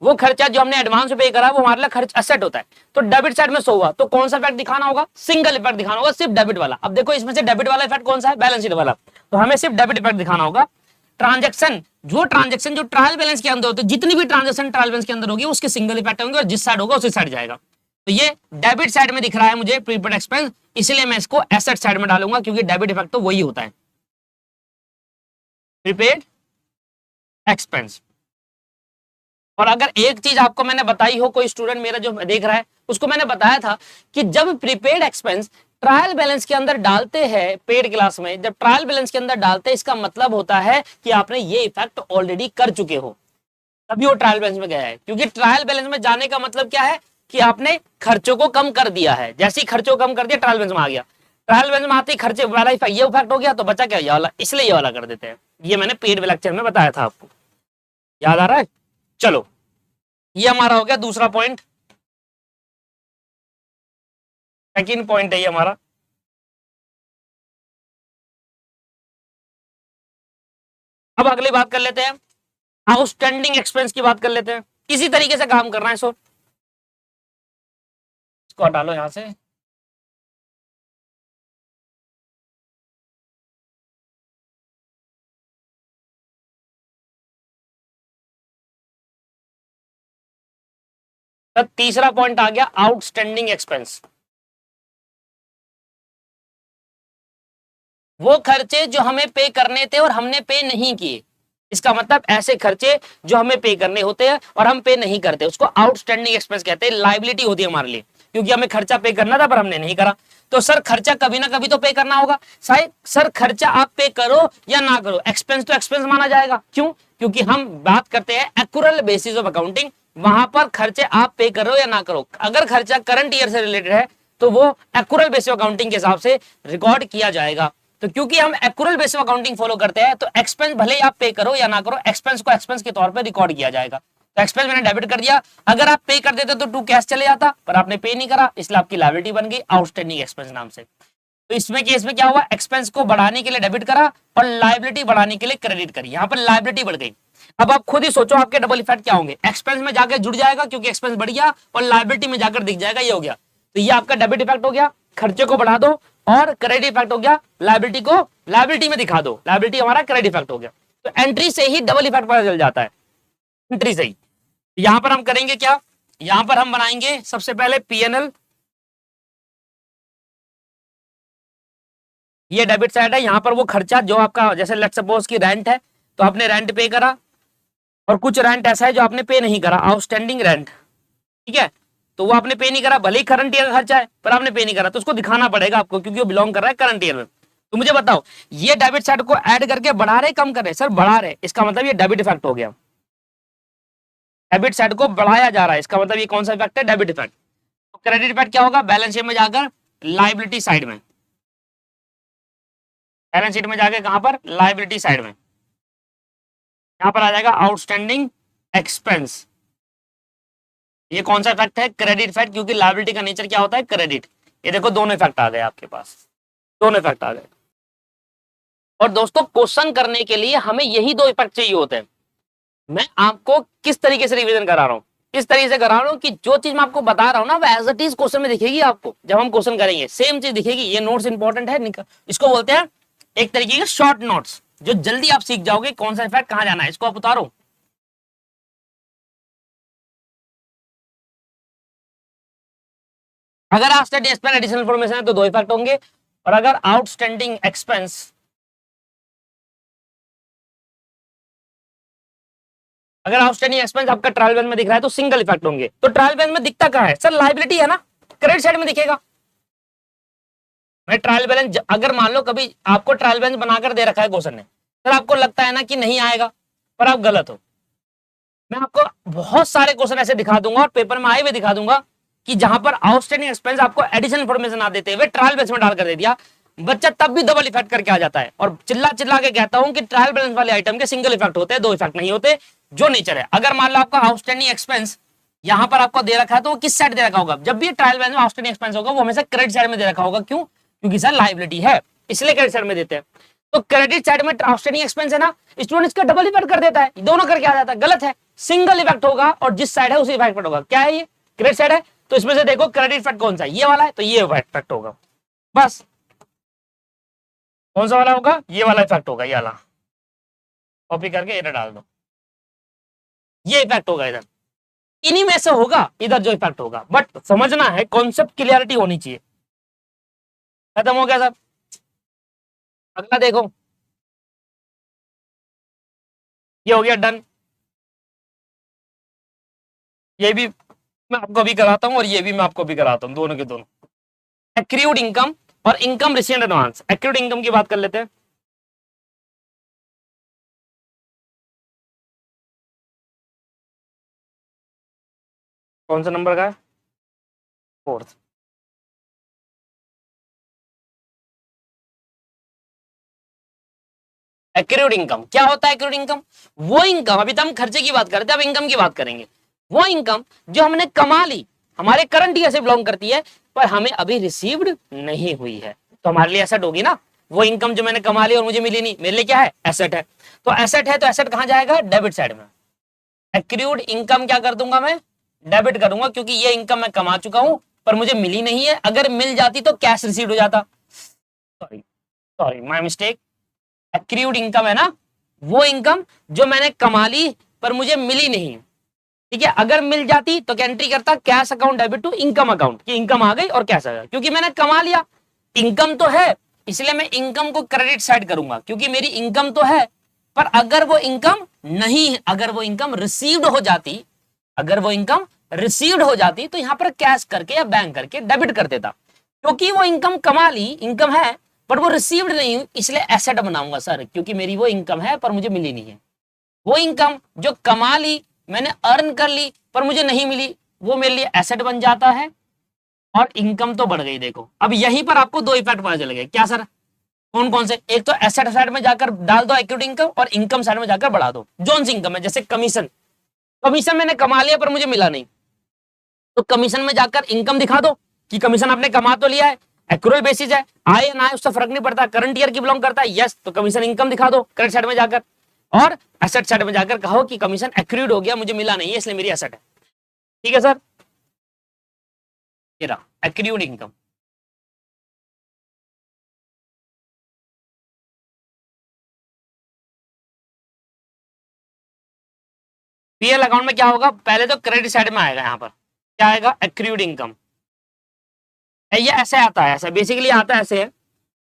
वो खर्चा जो हमने एडवांस पे करा वो हमारे लिए खर्च एसेट होता है, तो डेबिट साइड में शो हुआ। तो कौन सा इफेक्ट दिखाना होगा? सिंगल इफेक्ट दिखाना होगा, सिर्फ डेबिट वाला। अब देखो इसमें से डेबिट वाला इफेक्ट कौन सा है? बैलेंस शीट वाला। तो हमें सिर्फ डेबिट इफेक्ट दिखाना होगा। ट्रांजेक्शन जो ट्रायल बैलेंस के अंदर होते हैं, जितनी भी ट्रांजेक्शन ट्रायल बैलेंस के अंदर होगी उसके सिंगल इफेक्ट होंगे, और जिस साइड होगा उसी साइड जाएगा। तो ये डेबिट साइड में दिख रहा है मुझे प्रीपेड एक्सपेंस, इसलिए मैं इसको एसेट साइड में डालूंगा, क्योंकि डेबिट इफेक्ट तो वही होता है, प्रीपेड एक्सपेंस। और अगर एक चीज आपको मैंने बताई हो, कोई स्टूडेंट मेरा जो देख रहा है उसको मैंने बताया था कि जब प्रीपेड एक्सपेंस ट्रायल बैलेंस के अंदर डालते हैं, पेड क्लास में जब ट्रायल बैलेंस के अंदर डालते हैं, इसका मतलब होता है कि आपने ये इफेक्ट ऑलरेडी कर चुके हो, तभी वो ट्रायल बैलेंस में गया है। क्योंकि ट्रायल बैलेंस में जाने का मतलब क्या है कि आपने खर्चों को कम कर दिया है। जैसे ही खर्चों को कम कर दिया, ट्रायल बैलेंस में आ गया। ट्रायल बैलेंस में आते ही खर्चे वाला ये इफेक्ट हो गया, तो बचा क्या? ये वाला, इसलिए ये वाला कर देते हैं। ये मैंने पेड लेक्चर में बताया था, आपको याद आ रहा है? चलो, ये हमारा हो गया दूसरा पॉइंट। सेकंड पॉइंट है ये हमारा। अब अगली बात कर लेते हैं, आउटस्टैंडिंग एक्सपेंस की बात कर लेते हैं। इसी तरीके से काम करना है। सो इसको हटा लो यहां से। तो तीसरा पॉइंट आ गया आउटस्टैंडिंग एक्सपेंस। वो खर्चे जो हमें पे करने थे और हमने पे नहीं किए। इसका मतलब ऐसे खर्चे जो हमें पे करने होते हैं और हम पे नहीं करते, उसको आउटस्टैंडिंग एक्सपेंस कहते हैं। लायबिलिटी होती है हमारे लिए, क्योंकि हमें खर्चा पे करना था पर हमने नहीं करा। तो सर खर्चा कभी ना कभी तो पे करना होगा। शायद सर खर्चा आप पे करो या ना करो, एक्सपेंस तो एक्सपेंस माना जाएगा। क्यों? क्योंकि हम बात करते हैं एक्यूरल बेसिस ऑफ अकाउंटिंग। वहां पर खर्चे आप पे करो या ना करो, अगर खर्चा करंट ईयर से रिलेटेड है तो वो एक्यूरल बेसिस ऑफ अकाउंटिंग के हिसाब से रिकॉर्ड किया जाएगा। तो क्योंकि हम एक्यूरल बेसिस अकाउंटिंग फॉलो करते हैं, तो एक्सपेंस भले ही आप पे करो या ना करो, एक्सपेंस को एक्सपेंस के तौर पे रिकॉर्ड किया जाएगा। तो एक्सपेंस मैंने डेबिट कर दिया, अगर आप पे कर देते तो टू कैश चले जाता, पर आपने पे नहीं करा, इसलिए आपकी लायबिलिटी बन गई आउटस्टैंडिंग एक्सपेंस नाम से। तो इसमें केस में क्या हुआ? एक्सपेंस को बढ़ाने के लिए डेबिट करा और लायबिलिटी बढ़ाने के लिए क्रेडिट करी। यहां पर लायबिलिटी बढ़ गई। अब आप खुद ही सोचो आपके डबल इफेक्ट क्या होंगे। एक्सपेंस में जाकर जुड़ जाएगा क्योंकि एक्सपेंस बढ़ गया, और लायबिलिटी में जाकर दिख जाएगा, ये हो गया। तो ये आपका डेबिट इफेक्ट हो गया, खर्चे को बढ़ा दो, और क्रेडिट इफेक्ट हो गया, लायबिलिटी को लायबिलिटी में दिखा दो, लायबिलिटी हमारा क्रेडिट इफेक्ट हो गया। तो एंट्री से ही डबल इफेक्ट पता चल जाता है, एंट्री से ही। यहां पर हम करेंगे क्या? यहां पर हम बनाएंगे सबसे पहले पीएनएल। ये डेबिट साइड है, यहां पर वो खर्चा जो आपका, जैसे लेट्स सपोज की रेंट है, तो आपने रेंट पे करा, और कुछ रेंट ऐसा है जो आपने पे नहीं करा, आउटस्टैंडिंग रेंट, ठीक है। तो वो आपने पे नहीं करा, भले ही करंट ईयर का खर्चा है पर आपने पे नहीं करा, तो उसको दिखाना पड़ेगा आपको क्योंकि वो बिलोंग कर रहा है करंट ईयर में। तो मुझे बताओ ये डेबिट साइड को ऐड करके बढ़ा रहे कम कर रहे? सर बढ़ा रहे, इसका मतलब ये डेबिट इफेक्ट हो गया। डेबिट साइड को बढ़ाया जा रहा है, इसका मतलब ये कौन सा इफेक्ट है? Debit effect. तो क्रेडिट इफेक्ट क्या होगा? बैलेंस शीट में जाकर लायबिलिटी साइड में, बैलेंस शीट में जाके कहां पर? लायबिलिटी साइड में, यहां पर आ जाएगा आउटस्टैंडिंग एक्सपेंस। ये कौन सा इफेक्ट है? क्रेडिट इफेक्ट, क्योंकि लायबिलिटी का नेचर क्या होता है? क्रेडिट। ये देखो दोनों इफेक्ट आ गए आपके पास, दोनों इफेक्ट आ गए। और दोस्तों क्वेश्चन करने के लिए हमें यही दो इफेक्ट चाहिए होते हैं। मैं आपको किस तरीके से रिवीजन करा रहा हूं? इस तरीके से करा रहा हूं कि जो चीज मैं आपको बता रहा हूं ना वो एज इट इज क्वेश्चन में दिखेगी आपको। जब हम क्वेश्चन करेंगे सेम चीज दिखेगी। ये नोट्स इंपॉर्टेंट है, इसको बोलते हैं एक तरीके के शॉर्ट नोट्स, जो जल्दी आप सीख जाओगे कौन सा इफेक्ट कहां जाना है। इसको आप उतारो। अगर आउटस्टैंडिंग एक्सपेंस एडिशनल इन्फॉर्मेशन है तो दो इफेक्ट होंगे, और अगर आउटस्टैंडिंग एक्सपेंस अगर आउटस्टैंडिंग एक्सपेंस आपका ट्रायल बैलेंस में दिख रहा है तो सिंगल इफेक्ट होंगे। तो ट्रायल बैलेंस में दिखता कहां है? सर लायबिलिटी है ना, क्रेडिट साइड में दिखेगा। मैं ट्रायल बैलेंस, अगर मान लो कभी आपको ट्रायल बैलेंस बनाकर दे रखा है क्वेश्चन ने, सर आपको लगता है ना कि नहीं आएगा, पर आप गलत हो। मैं आपको बहुत सारे क्वेश्चन ऐसे दिखा दूंगा और पेपर में आए हुए दिखा दूंगा कि जहां पर आउटस्टैंडिंग एक्सपेंस आपको एडिशनल इन्फॉर्मेशन ना देते हुए ट्रायल बैलेंस में डाल कर दे दिया, बच्चा तब भी डबल इफेक्ट करके आ जाता है। और चिल्ला चिल्ला के कहता हूं कि ट्रायल बैलेंस वाले आइटम के सिंगल इफेक्ट होते हैं, दो इफेक्ट नहीं होते, जो नेचर है। अगर मान लो आपका आउटस्टैंडिंग एक्सपेंस यहां पर आपको दे रखा है तो वो किस साइड दे रखा होगा? जब भी ट्रायल बैलेंस में आउटस्टैंडिंग एक्सपेंस होगा वो हमेशा क्रेडिट साइड में दे रखा होगा। क्यों? क्योंकि सर लायबिलिटी है, इसलिए क्रेडिट साइड में देते हैं। तो क्रेडिट साइड में आउटस्टैंडिंग एक्सपेंस है ना, स्टूडेंट इसका डबल इफेक्ट कर देता है, दोनों करके आ जाता है। गलत है, सिंगल इफेक्ट होगा और जिस साइड है उसी इफेक्ट होगा। क्या है ये? क्रेडिट साइड है, तो इसमें से देखो क्रेडिट इफेक्ट कौन सा है? ये वाला है, तो ये इफेक्ट होगा। बस कौन सा वाला होगा? ये वाला इफेक्ट होगा, ये वाला कॉपी करके इधर डाल दो, ये इफेक्ट होगा इधर। इन्हीं में से होगा इधर जो इफेक्ट होगा, बट समझना है, कॉन्सेप्ट क्लियरिटी होनी चाहिए। खत्म हो गया सर। अगला देखो, ये हो गया डन। ये भी मैं आपको भी कराता हूं और ये भी मैं आपको भी कराता हूं, दोनों के दोनों। एक्रूड इनकम और income received advance. Accrued income की बात कर लेते हैं। कौन सा नंबर का है? फोर्थ। एक्रूड इनकम क्या होता है? एक्रूड इनकम वो इनकम, अभी तो हम खर्चे की बात करते हैं, अब इनकम की बात करेंगे। वो इनकम जो हमने कमा ली, हमारे करंट ईयर से बिलोंग करती है, पर हमें अभी रिसीव्ड नहीं हुई है, तो हमारे लिए एसेट होगी ना। वो इनकम जो मैंने कमा ली और मुझे मिली नहीं, मेरे लिए क्या है? एसेट है। तो एसेट है, तो एसेट कहां जाएगा? डेबिट साइड में। एक्रूड इनकम क्या कर दूंगा मैं? डेबिट करूंगा, क्योंकि ये इनकम मैं कमा चुका हूं पर मुझे मिली नहीं है। अगर मिल जाती तो कैश रिसीव हो जाता। Sorry sorry, my mistake. Accrued income है ना, वो इनकम जो मैंने कमा ली पर मुझे मिली नहीं, ठीक है। अगर मिल जाती तो क्या एंट्री करता? Cash account debit to income account, कि इनकम आ गई और कैश आ गया, क्योंकि मैंने कमा लिया। इनकम तो है, इसलिए मैं इनकम को क्रेडिट साइड करूंगा, क्योंकि मेरी इनकम तो है। पर अगर वो इनकम नहीं, अगर वो इनकम रिसीव्ड हो जाती, अगर वो इनकम रिसीव्ड हो जाती तो यहां पर कैश करके या बैंक करके डेबिट कर देता। क्योंकि वो इनकम कमा ली, इनकम है पर वो रिसीव्ड नहीं हुई, इसलिए एसेट बनाऊंगा सर, क्योंकि मेरी वो इनकम है पर मुझे मिली नहीं है। वो इनकम जो कमा ली, मैंने अर्न कर ली पर मुझे नहीं मिली, वो मेरे लिए एसेट बन जाता है और इनकम तो बढ़ गई। देखो अब यहीं पर आपको दो इफेक्ट पता चल गए। क्या सर? कौन कौन से? एक तो एसेट साइड में जाकर डाल दो एक्रूड इनकम, और इनकम साइड में जाकर बढ़ा दो। जोन सी इनकम है, जैसे कमीशन, कमीशन मैंने कमा लिया पर मुझे मिला नहीं, तो कमीशन में जाकर इनकम दिखा दो कि कमीशन आपने कमा तो लिया है, एक्रूअल बेसिस है, आए ना आए उससे फर्क नहीं पड़ता, करंट ईयर की बिलोंग करता है, यस, तो कमीशन इनकम दिखा दो क्रेडिट साइड में जाकर। और एसेट साइड में जाकर कहो कि कमीशन एक्रूड हो गया, मुझे मिला नहीं है, इसलिए मेरी एसेट है। ठीक है सर, ये रहा एक्रूड इनकम। पीएल अकाउंट में क्या होगा? पहले तो क्रेडिट साइड में आएगा, यहाँ पर क्या आएगा? Accrued income. ये ऐसे आता है, ऐसा बेसिकली आता है ऐसे है।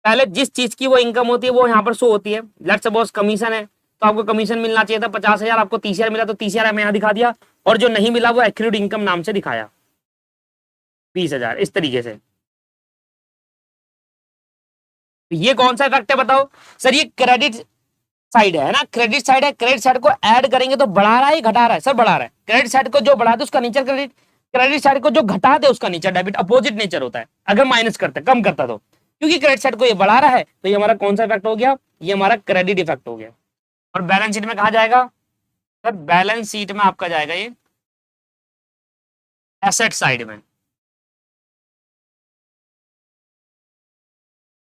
पहले जिस चीज की वो इनकम होती है वो यहाँ पर शो होती है। लेट्स सपोज कमीशन है, तो आपको कमीशन मिलना चाहिए था 50,000, आपको 30,000 मिला तो 30,000 मैं यहाँ दिखा दिया, और जो नहीं मिला वो एक्रूड इनकम नाम से दिखाया। 20,000 इस तरीके से। ये कौन सा इफेक्ट है बताओ सर? ये क्रेडिट साइड है ना, क्रेडिट साइड है। क्रेडिट साइड को ऐड करेंगे तो बढ़ा रहा है घटा रहा है? सर बढ़ा रहा है। क्रेडिट साइड को जो बढ़ा दे उसका नेचर क्रेडिट, क्रेडिट साइड को जो घटा दे उसका नेचर डेबिट। अपोजिट नेचर होता है अगर माइनस करते कम करता तो। क्योंकि क्रेडिट साइड को ये बढ़ा रहा है तो ये हमारा कौन सा इफेक्ट हो गया? ये हमारा क्रेडिट इफेक्ट हो गया। और बैलेंस शीट में कहा जाएगा सर? बैलेंस शीट में आपका जाएगा ये एसेट साइड में।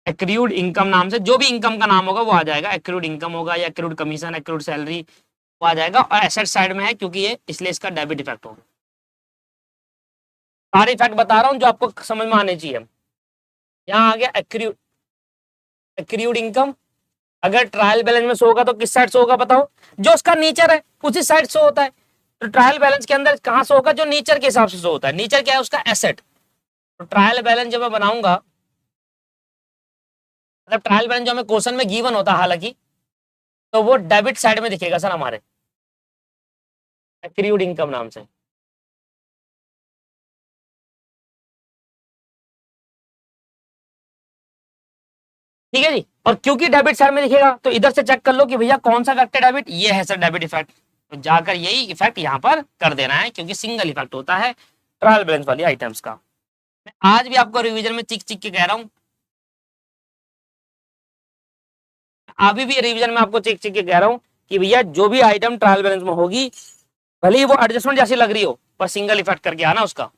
एक्रूड इनकम नाम से जो भी इनकम का नाम होगा वो आ जाएगा। एक्रूड इनकम होगा या एक्रूड कमीशन, एक्रूड सैलरी, वो आ जाएगा। और एसेट साइड में है क्योंकि ये, इसलिए इसका डेबिट इफेक्ट होगा। सारे इफेक्ट बता रहा हूं जो आपको समझ में आने चाहिए। यहाँ आ गया एक्रूड, एक्रूड इनकम अगर ट्रायल बैलेंस में शो होगा तो किस साइड शो होगा बताओ? जो उसका नेचर है उसी साइड शो होता है। तो ट्रायल बैलेंस के अंदर कहां शो होगा? जो नेचर के हिसाब से शो होता है। नेचर क्या है उसका? एसेट। तो ट्रायल बैलेंस जब मैं बनाऊंगा, मतलब ट्रायल बैलेंस जो हमें क्वेश्चन में गिवन होता है हालांकि, तो वो डेबिट साइड में दिखेगा सर हमारे, एक्रूड इनकम नाम से। ठीक है जी। और क्योंकि डेबिट साइड में दिखेगा तो इधर से चेक कर लो कि भैया कौन सा इफेक्ट है डेबिट? ये है सर डेबिट इफेक्ट। तो जाकर यही इफेक्ट यहाँ पर कर देना है क्योंकि सिंगल इफेक्ट होता है ट्रायल बैलेंस वाली आइटम्स का। मैं आज भी आपको रिवीजन में चिक चिक के कह रहा हूं, अभी भी रिवीजन में आपको चिक चिक के कह रहा हूं कि भैया जो भी आइटम ट्रायल बैलेंस में होगी भले ही वो एडजस्टमेंट जैसी लग रही हो पर सिंगल इफेक्ट करके आना उसका।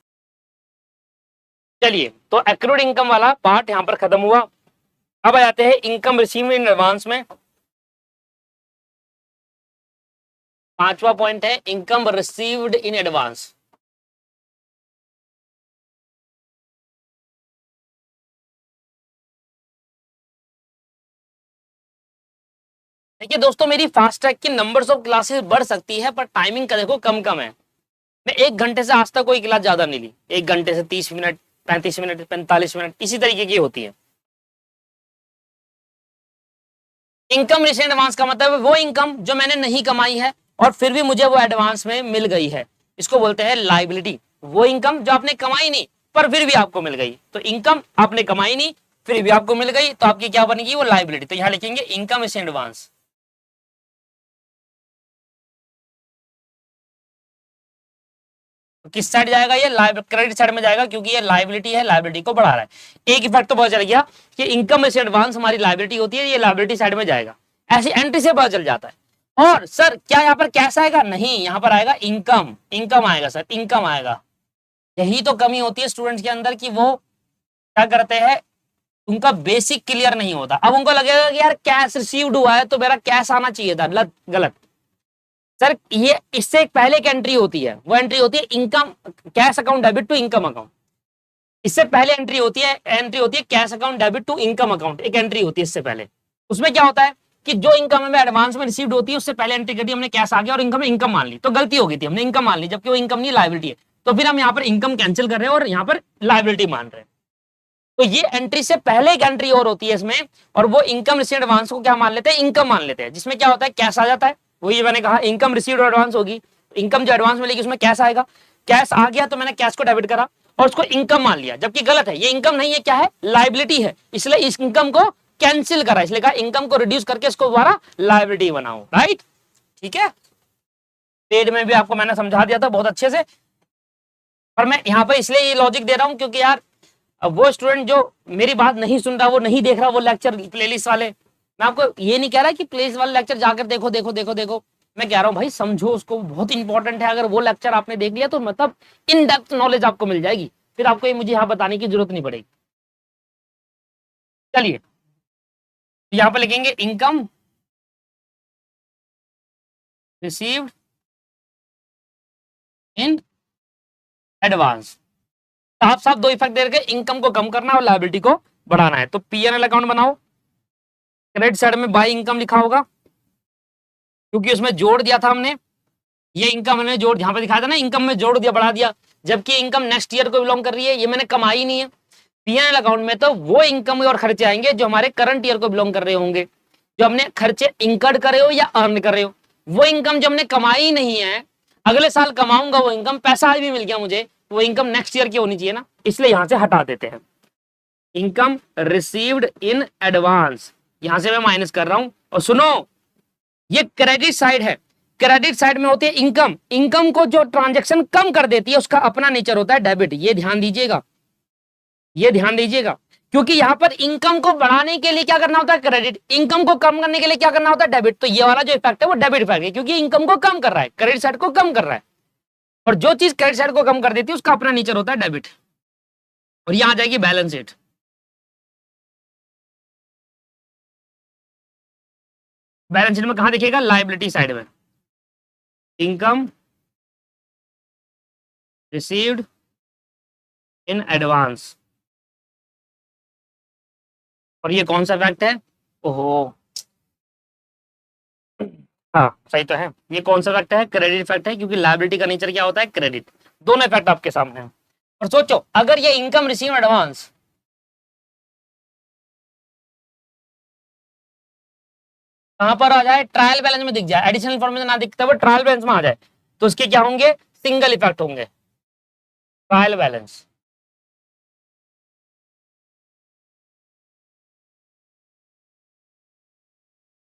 चलिए तो एक्रूड इनकम वाला पार्ट यहाँ पर खत्म हुआ। अब आ जाते हैं इनकम रिसीव्ड इन एडवांस में। पांचवा पॉइंट है इनकम रिसीव्ड इन एडवांस। देखिए दोस्तों, मेरी फास्ट ट्रैक की नंबर्स ऑफ क्लासेस बढ़ सकती है पर टाइमिंग का देखो कम कम है। मैं 1 घंटे से आज तक कोई क्लास ज्यादा नहीं ली। 1 घंटे से 30 मिनट, 35 मिनट, 45 मिनट, इसी तरीके की होती है। इनकम रिसीव्ड एडवांस का मतलब है वो इनकम जो मैंने नहीं कमाई है और फिर भी मुझे वो एडवांस में मिल गई है, इसको बोलते हैं लाइबिलिटी। वो इनकम जो आपने कमाई नहीं पर फिर भी आपको मिल गई, तो इनकम आपने कमाई नहीं फिर भी आपको मिल गई तो आपकी क्या बनेगी? वो लाइबिलिटी। तो यहां लिखेंगे इनकम रिसीव्ड एडवांस। किस साइड जाएगा? ये क्रेडिट साइड में जाएगा क्योंकि ये लाइबिलिटी है, लाइबिलिटी को बढ़ा रहा है। एक इफेक्ट तो पता चल गया कि इनकम में से एडवांस हमारी लाइबिलिटी होती है, ये लाइबिलिटी साइड में जाएगा। ऐसी एंट्री से पता चल जाता है। और सर क्या यहाँ पर कैश आएगा? नहीं, यहाँ पर आएगा इनकम। इनकम आएगा सर, इनकम आएगा। यही तो कमी होती है स्टूडेंट्स के अंदर कि वो क्या करते हैं, उनका बेसिक क्लियर नहीं होता। अब उनको लगेगा कि यार कैश रिसीव्ड हुआ है तो मेरा कैश आना चाहिए था। गलत सर, ये इससे एक पहले एक एंट्री होती है, वो एंट्री होती है income cash account debit to income account. इससे पहले एंट्री होती है cash account debit to income account. एक एंट्री होती है इससे पहले। उसमें क्या होता है कि जो इनकम हमें एडवांस में रिसीव्ड होती है उससे पहले एंट्री कर दी हमने, कैश आ गया और इनकम मान ली, तो गलती हो गई थी, हमने इनकम मान ली जबकि वो इनकम नहीं लाइबिलिटी है। तो फिर हम यहाँ पर इनकम कैंसिल कर रहे हैं और यहाँ पर लाइबिलिटी मान रहे हैं। तो ये एंट्री से पहले एक एंट्री और होती है इसमें, और वो इनकम रिसीव्ड एडवांस को क्या मान लेते हैं? इनकम मान लेते हैं, जिसमें क्या होता है कैश आ जाता है। वही मैंने कहा इनकम रिसीव्ड एडवांस होगी, इनकम जो एडवांस मिलेगी उसमें कैश आएगा। कैश आ गया तो मैंने कैश को डेबिट करा और उसको इनकम मान लिया, जबकि गलत है, ये इनकम नहीं है, क्या है? लाइबिलिटी है। इसलिए इस इनकम को कैंसिल करा, इसलिए कहा इनकम को रिड्यूस करके इसको दोबारा लाइबिलिटी बनाओ। राइट, ठीक है। पेड में भी आपको मैंने समझा दिया था बहुत अच्छे से, पर मैं यहाँ पर इसलिए ये लॉजिक दे रहा हूं क्योंकि यार अब वो स्टूडेंट जो मेरी बात नहीं सुन रहा, वो नहीं देख रहा वो लेक्चर प्लेलिस्ट वाले, मैं आपको ये नहीं कह रहा कि प्लेलिस्ट वाले लेक्चर जाकर देखो देखो देखो देखो, मैं कह रहा हूँ भाई समझो उसको, बहुत इंपॉर्टेंट है। अगर वो लेक्चर आपने देख लिया तो मतलब इन डेप्थ नॉलेज आपको मिल जाएगी, फिर आपको ये मुझे यहाँ बताने की जरूरत नहीं पड़ेगी। चलिए यहाँ पर लिखेंगे इनकम रिसीव्ड इन एडवांस। साफ साफ दो इफेक्ट दे रखे, इनकम को कम करना और लायबिलिटी को बढ़ाना है। तो पीएनएल अकाउंट बनाओ, क्रेडिट साइड में बाई इनकम लिखा होगा क्योंकि उसमें जोड़ दिया था हमने, ये इनकम हमने जोड़ यहाँ पे दिखाया था ना, इनकम में जोड़ दिया, बढ़ा दिया, जबकि इनकम नेक्स्ट ईयर को बिलोंग कर रही है, ये मैंने कमाई नहीं है। पीएनएल अकाउंट में तो वो इनकम और खर्चे आएंगे जो हमारे करंट ईयर को बिलोंग कर रहे होंगे, जो हमने खर्चे इंकर्ड करे हो या अर्न करे हो। वो इनकम जो हमने कमाई नहीं है, अगले साल कमाऊंगा वो इनकम, पैसा आज भी मिल गया मुझे, तो वो इनकम नेक्स्ट ईयर की होनी चाहिए ना, इसलिए यहां से हटा देते हैं। इनकम रिसीव्ड इन एडवांस, यहां से मैं माइनस कर रहा हूं। और सुनो, ये क्रेडिट साइड है, क्रेडिट साइड में होती है इनकम, इनकम को जो ट्रांजैक्शन कम कर देती है उसका अपना नेचर होता है डेबिट। ये ध्यान दीजिएगा, ये ध्यान दीजिएगा, क्योंकि यहां पर इनकम को बढ़ाने के लिए क्या करना होता है क्रेडिट, इनकम को कम करने के लिए क्या करना होता है डेबिट। तो ये वाला जो इफेक्ट है वो डेबिट इफेक्ट है, क्योंकि इनकम को कम कर रहा है, क्रेडिट साइड को कम कर रहा है, और जो चीज क्रेडिट साइड को कम कर देती है उसका अपना नेचर होता है डेबिट। और यहां आ जाएगी बैलेंस शीट। बैलेंस शीट में कहां दिखेगा, लायबिलिटी साइड में, इनकम रिसीव्ड इन एडवांस। और ये कौन सा फैक्ट है, ओहो, हाँ सही तो है, ये कौन सा फैक्ट है, क्रेडिट फैक्ट है, क्योंकि लायबिलिटी का नेचर क्या होता है क्रेडिट। दोनों इफेक्ट आपके सामने हैं। और सोचो अगर ये इनकम रिसीव एडवांस कहां पर आ जाए, ट्रायल बैलेंस में दिख जाए, एडिशनल इन्फॉर्मेशन ना दिखता हुआ ट्रायल बैलेंस में आ जाए, तो उसके क्या होंगे, सिंगल इफेक्ट होंगे, ट्रायल बैलेंस।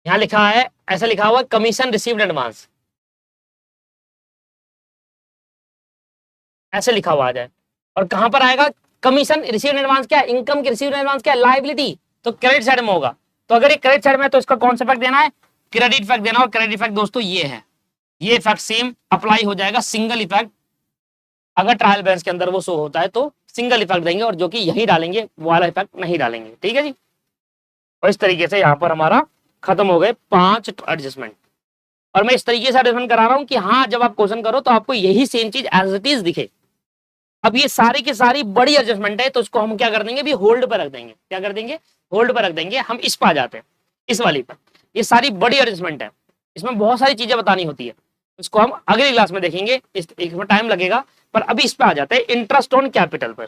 यहां लिखा है, ऐसा लिखा हुआ कमीशन रिसीव्ड एडवांस, ऐसे लिखा हुआ आ जाए। और कहां पर आएगा, कमीशन रिसीव्ड एडवांस क्या है, इनकम की रिसीव्ड एडवांस क्या है, लायबिलिटी, तो क्रेडिट साइड में होगा। तो अगर ये क्रेडिट साइड में है तो इसका कौन सा इफेक्ट देना है, क्रेडिट इफेक्ट देना। और क्रेडिट इफेक्ट दोस्तों ये है, ये इफेक्ट सेम अप्लाई हो जाएगा, सिंगल इफेक्ट। अगर ट्रायल बैलेंस के अंदर वो शो होता है तो सिंगल इफेक्ट देंगे, और जो कि यही डालेंगे वो वाला इफेक्ट नहीं डालेंगे, ठीक है जी। और इस तरीके से यहाँ पर हमारा खत्म हो गए 5 एडजस्टमेंट। और मैं इस तरीके से एडजस्टमेंट करा रहा हूँ कि हाँ जब आप क्वेश्चन करो तो आपको यही सेम चीज एज इट इज दिखे। अब ये सारी की सारी बड़ी एडजस्टमेंट है, तो इसको हम क्या कर देंगे, भी होल्ड पर रख देंगे, क्या कर देंगे, होल्ड पर रख देंगे। हम इस पर आ जाते हैं, इस वाली पर। ये सारी बड़ी एडजस्टमेंट है, इसमें बहुत सारी चीजें बतानी होती है, इसको हम अगली क्लास में देखेंगे, इसमें टाइम लगेगा। पर अभी इस पे आ जाते हैं, इंटरेस्ट ऑन कैपिटल पर।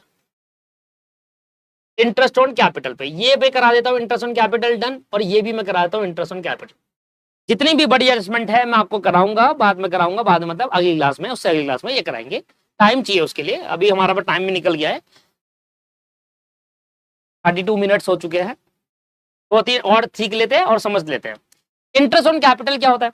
इंटरेस्ट ऑन कैपिटल पे ये मैं करा देता हूँ, इंटरेस्ट ऑन कैपिटल डन, और ये भी मैं करा देता हूँ इंटरेस्ट ऑन कैपिटल। जितनी भी बड़ी एडजस्टमेंट है मैं आपको कराऊंगा, बाद में कराऊंगा, बाद में मतलब अगली क्लास में, उससे अगली क्लास में ये कराएंगे। टाइम चाहिए उसके लिए, अभी हमारा पर टाइम भी निकल गया है, 32 मिनट्स हो चुके हैं, 2-3 और सीख लेते हैं और समझ लेते हैं। इंटरेस्ट ऑन कैपिटल क्या होता है,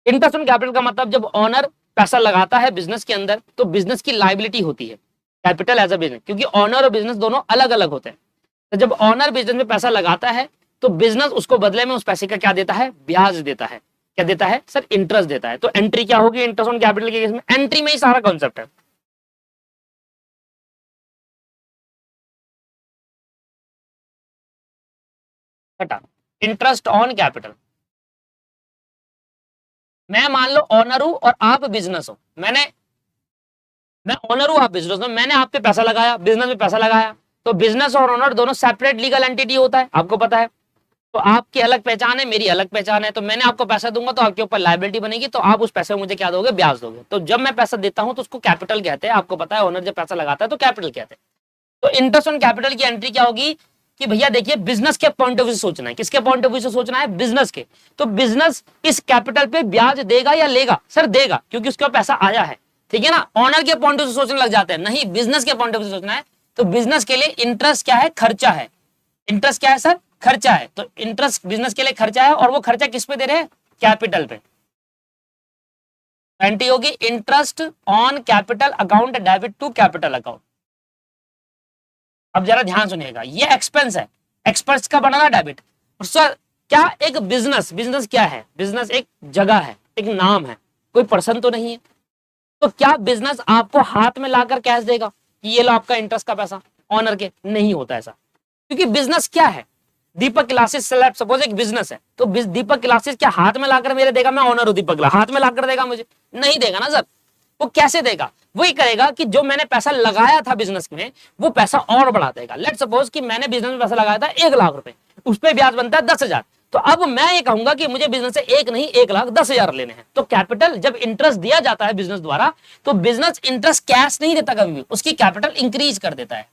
इंटरेस्ट ऑन कैपिटल का मतलब जब ऑनर पैसा लगाता है बिजनेस के अंदर तो बिजनेस की लायबिलिटी होती है कैपिटल एज अ बिजनेस, क्योंकि ऑनर और बिजनेस दोनों अलग अलग होते हैं। तो जब ऑनर बिजनेस में पैसा लगाता है तो बिजनेस उसको बदले में उस पैसे का क्या देता है, ब्याज देता है। क्या देता है सर, इंटरेस्ट देता है। तो एंट्री क्या होगी इंटरेस्ट ऑन कैपिटल के केस में, एंट्री में ही सारा कॉन्सेप्ट है। हटा, इंटरेस्ट ऑन कैपिटल, मैं मान लो ऑनर हूं और आप बिजनेस हो, मैं ऑनर हूं आप बिजनेस हो, मैंने आप पे पैसा लगाया, बिजनेस में पैसा लगाया, तो बिजनेस और ऑनर दोनों सेपरेट लीगल एंटिटी होता है, आपको पता है। तो आपकी अलग पहचान है, मेरी अलग पहचान है, तो मैंने आपको पैसा दूंगा तो आपके ऊपर लायबिलिटी बनेगी, तो आप उस पैसे में मुझे क्या दोगे, ब्याज दोगे। तो जब मैं पैसा देता हूं तो उसको कैपिटल कहते हैं, आपको पता है। ओनर जब पैसा लगाता है तो कैपिटल कहते हैं। तो इंटरेस्ट ऑन कैपिटल की एंट्री क्या होगी कि भैया देखिए बिजनेस के पॉइंट ऑफ व्यू से सोचना है, किसके पॉइंट ऑफ व्यू से सोचना है, बिजनेस के। तो बिजनेस इस कैपिटल पे ब्याज देगा या लेगा, सर देगा, क्योंकि उसके पैसा आया है, ठीक है ना। ऑनर के पॉइंट ऑफ व्यू से सोचने लग जाते हैं, नहीं बिजनेस के पॉइंट ऑफ व्यू से सोचना है। तो बिजनेस के लिए इंटरेस्ट क्या है, खर्चा है। इंटरेस्ट क्या है सर, खर्चा है। तो इंटरेस्ट बिजनेस के लिए खर्चा है, और वो खर्चा किस पे दे रहे हैं, कैपिटल पे। एंट्री होगी interest on capital account debit to capital account. अब जरा ध्यान सुनिएगा, ये एक्सपेंस है, एक्सपेंस का बनाना डेबिट। और सर क्या एक बिजनेस, बिजनेस क्या है, बिजनेस एक जगह है, एक नाम है, कोई पर्सन तो नहीं है। तो क्या बिजनेस आपको हाथ में लाकर कैश देगा कि ये लो आपका इंटरेस्ट का पैसा, ऑनर के नहीं होता ऐसा। क्योंकि बिजनेस क्या है, दीपक क्लासेस सपोज एक बिजनेस है, तो दीपक क्लासेस क्या हाथ में लाकर मेरे देगा, मैं ऑनर हूं दीपक, हाथ में लाकर देगा मुझे, नहीं देगा ना सर। वो कैसे देगा, वही करेगा कि जो मैंने पैसा लगाया था बिजनेस में वो पैसा और बढ़ा देगा। लेट सपोज कि मैंने बिजनेस में पैसा लगाया था 1 लाख रुपए, उस पर ब्याज बनता है 10,000। तो अब मैं ये कहूंगा कि मुझे बिजनेस से 1 नहीं 1,10,000 लेने हैं। तो कैपिटल जब इंटरेस्ट दिया जाता है बिजनेस द्वारा, तो बिजनेस इंटरेस्ट कैश नहीं देता कभी भी, उसकी कैपिटल इंक्रीज कर देता है।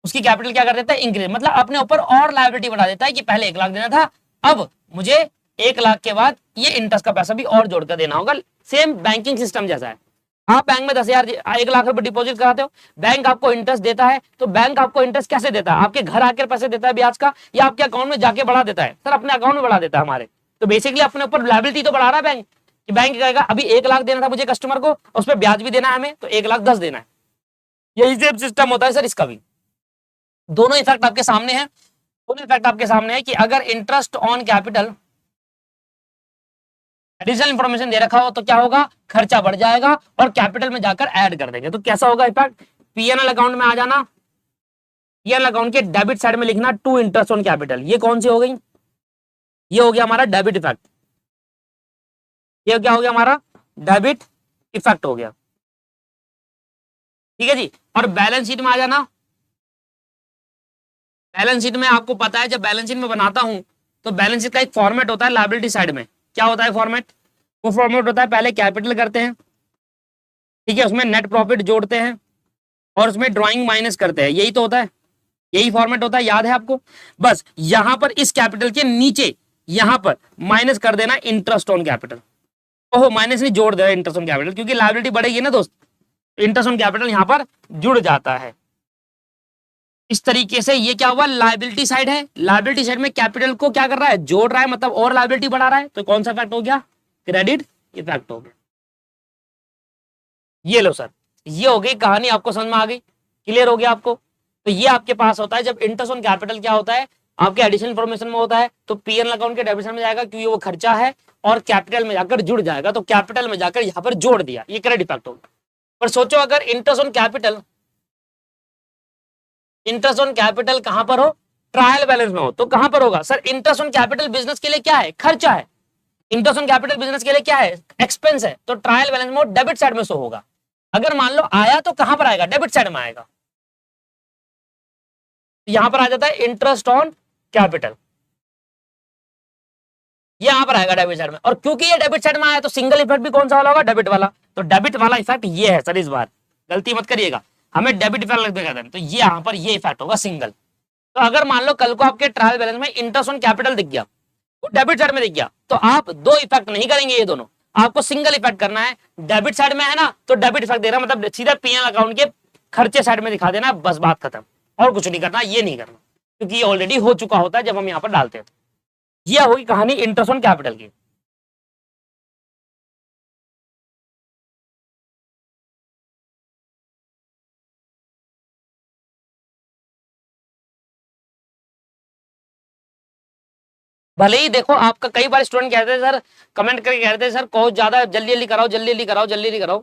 उसकी कैपिटल क्या कर देता है, इंक्रीज, मतलब अपने ऊपर और लायबिलिटी बढ़ा देता है कि पहले 1 लाख देना था, अब मुझे 1 लाख के बाद ये इंटरेस्ट का पैसा भी और जोड़कर देना होगा। सेम बैंकिंग सिस्टम जैसा है। आप बैंक में 10,000 1 लाख रुपए डिपॉजिट कराते हो, बैंक आपको इंटरेस्ट देता है, तो बैंक आपको इंटरेस्ट कैसे देता है? आपके घर आकर पैसे देता है ब्याज का, या आपके अकाउंट में जाके बढ़ा देता है? सर अपने अकाउंट में बढ़ा देता है हमारे। तो बेसिकली अपने ऊपर लायबिलिटी तो बढ़ा रहा है बैंक, कि बैंक कहेगा अभी 1 लाख देना था मुझे कस्टमर को, उस पर ब्याज भी देना है हमें, तो 1,10,000 देना है। यही सेम सिस्टम होता है सर इसका भी। दोनों इफेक्ट आपके सामने है, दोनों इफेक्ट आपके सामने है कि अगर interest on capital additional information दे रखा हो तो क्या होगा, खर्चा बढ़ जाएगा और कैपिटल में जाकर ऐड कर देंगे। तो कैसा होगा इफेक्ट, पीएनएल अकाउंट में आ जाना, पीएनएल अकाउंट के डेबिट साइड में लिखना टू इंटरेस्ट ऑन कैपिटल। ये कौन सी हो गई, ये हो गया हमारा डेबिट इफेक्ट, ये क्या हो गया हमारा डेबिट इफेक्ट हो गया, ठीक है जी। और बैलेंस शीट में आ जाना, बैलेंस शीट में आपको पता है जब बैलेंस शीट में बनाता हूं तो बैलेंस शीट का एक फॉर्मेट होता है लायबिलिटी साइड में। क्या होता है फॉर्मेट, वो फॉर्मेट होता है पहले कैपिटल करते हैं, ठीक है, उसमें नेट प्रॉफिट जोड़ते हैं और उसमें ड्राइंग माइनस करते हैं, यही तो होता है, यही फॉर्मेट होता है, याद है आपको? बस यहां पर इस कैपिटल के नीचे यहां पर माइनस कर देना इंटरेस्ट ऑन कैपिटल। ओहो माइनस नहीं, जोड़ देना इंटरेस्ट ऑन कैपिटल, क्योंकि लायबिलिटी बढ़ेगी ना दोस्त, इंटरेस्ट ऑन कैपिटल यहां पर जुड़ जाता है। इस तरीके से ये क्या हुआ, लायबिलिटी साइड है, लायबिलिटी साइड में कैपिटल को क्या कर रहा है, जोड़ रहा है, मतलब और लायबिलिटी बढ़ा रहा है, तो कौन सा इफेक्ट हो गया, क्रेडिट इफेक्ट हो गया। ये लो सर, ये हो गई कहानी, आपको समझ में आ गई, क्लियर हो गया आपको? तो ये आपके पास होता है जब इंटरेस्ट ऑन कैपिटल क्या होता है, आपके एडिशनल इन्फॉर्मेशन में होता है, तो पीएनएल अकाउंट के डेबिट साइड में जाएगा क्योंकि वो खर्चा है, और कैपिटल में जाकर जुड़ जाएगा, तो कैपिटल में जाकर यहां पर जोड़ दिया, ये क्रेडिट इफेक्ट होगा। पर सोचो अगर interest on capital, interest on capital कहां पर हो, ट्रायल बैलेंस में हो, तो कहां पर होगा sir, interest on capital business के लिए क्या है, खर्चा है, इंटरेस्ट ऑन कैपिटल बिजनेस के लिए क्या है, एक्सपेंस है, तो ट्रायल बैलेंस में डेबिट साइड में शो होगा। अगर मान लो आया तो कहां पर आएगा, डेबिट साइड में आएगा, यहां पर आ जाता है इंटरेस्ट ऑन कैपिटल, यहां पर आएगा डेबिट साइड में, और क्योंकि ये डेबिट साइड में आया तो सिंगल इफेक्ट भी कौन सा वाला होगा, डेबिट वाला, तो डेबिट वाला इफेक्ट ये है सर, इस बार गलती मत करिएगा, हमें डेबिट इफेक्ट लगेगा, तो ये यहां पर ये इफेक्ट होगा सिंगल। तो अगर मान लो कल को आपके ट्रायल बैलेंस में इंटरेस्ट ऑन कैपिटल दिख गया, वो डेबिट साइड में दिख गया, तो आप दो इफेक्ट नहीं करेंगे, ये दोनों आपको सिंगल इफेक्ट करना है। डेबिट साइड में है ना, तो डेबिट इफेक्ट दे रहा मतलब सीधा पीएनएल अकाउंट के खर्चे साइड में दिखा देना, बस बात खत्म, और कुछ नहीं करना, ये नहीं करना, क्योंकि ये ऑलरेडी हो चुका होता है जब हम यहाँ पर डालते हैं। ये होगी कहानी इंटरेस्ट ऑन कैपिटल की। भले ही देखो आपका कई बार स्टूडेंट कहते हैं सर, कमेंट करके कहते हैं सर कोर्स ज्यादा, जल्दी जल्दी कराओ, जल्दी जल्दी कराओ, जल्दी जल्दी कराओ।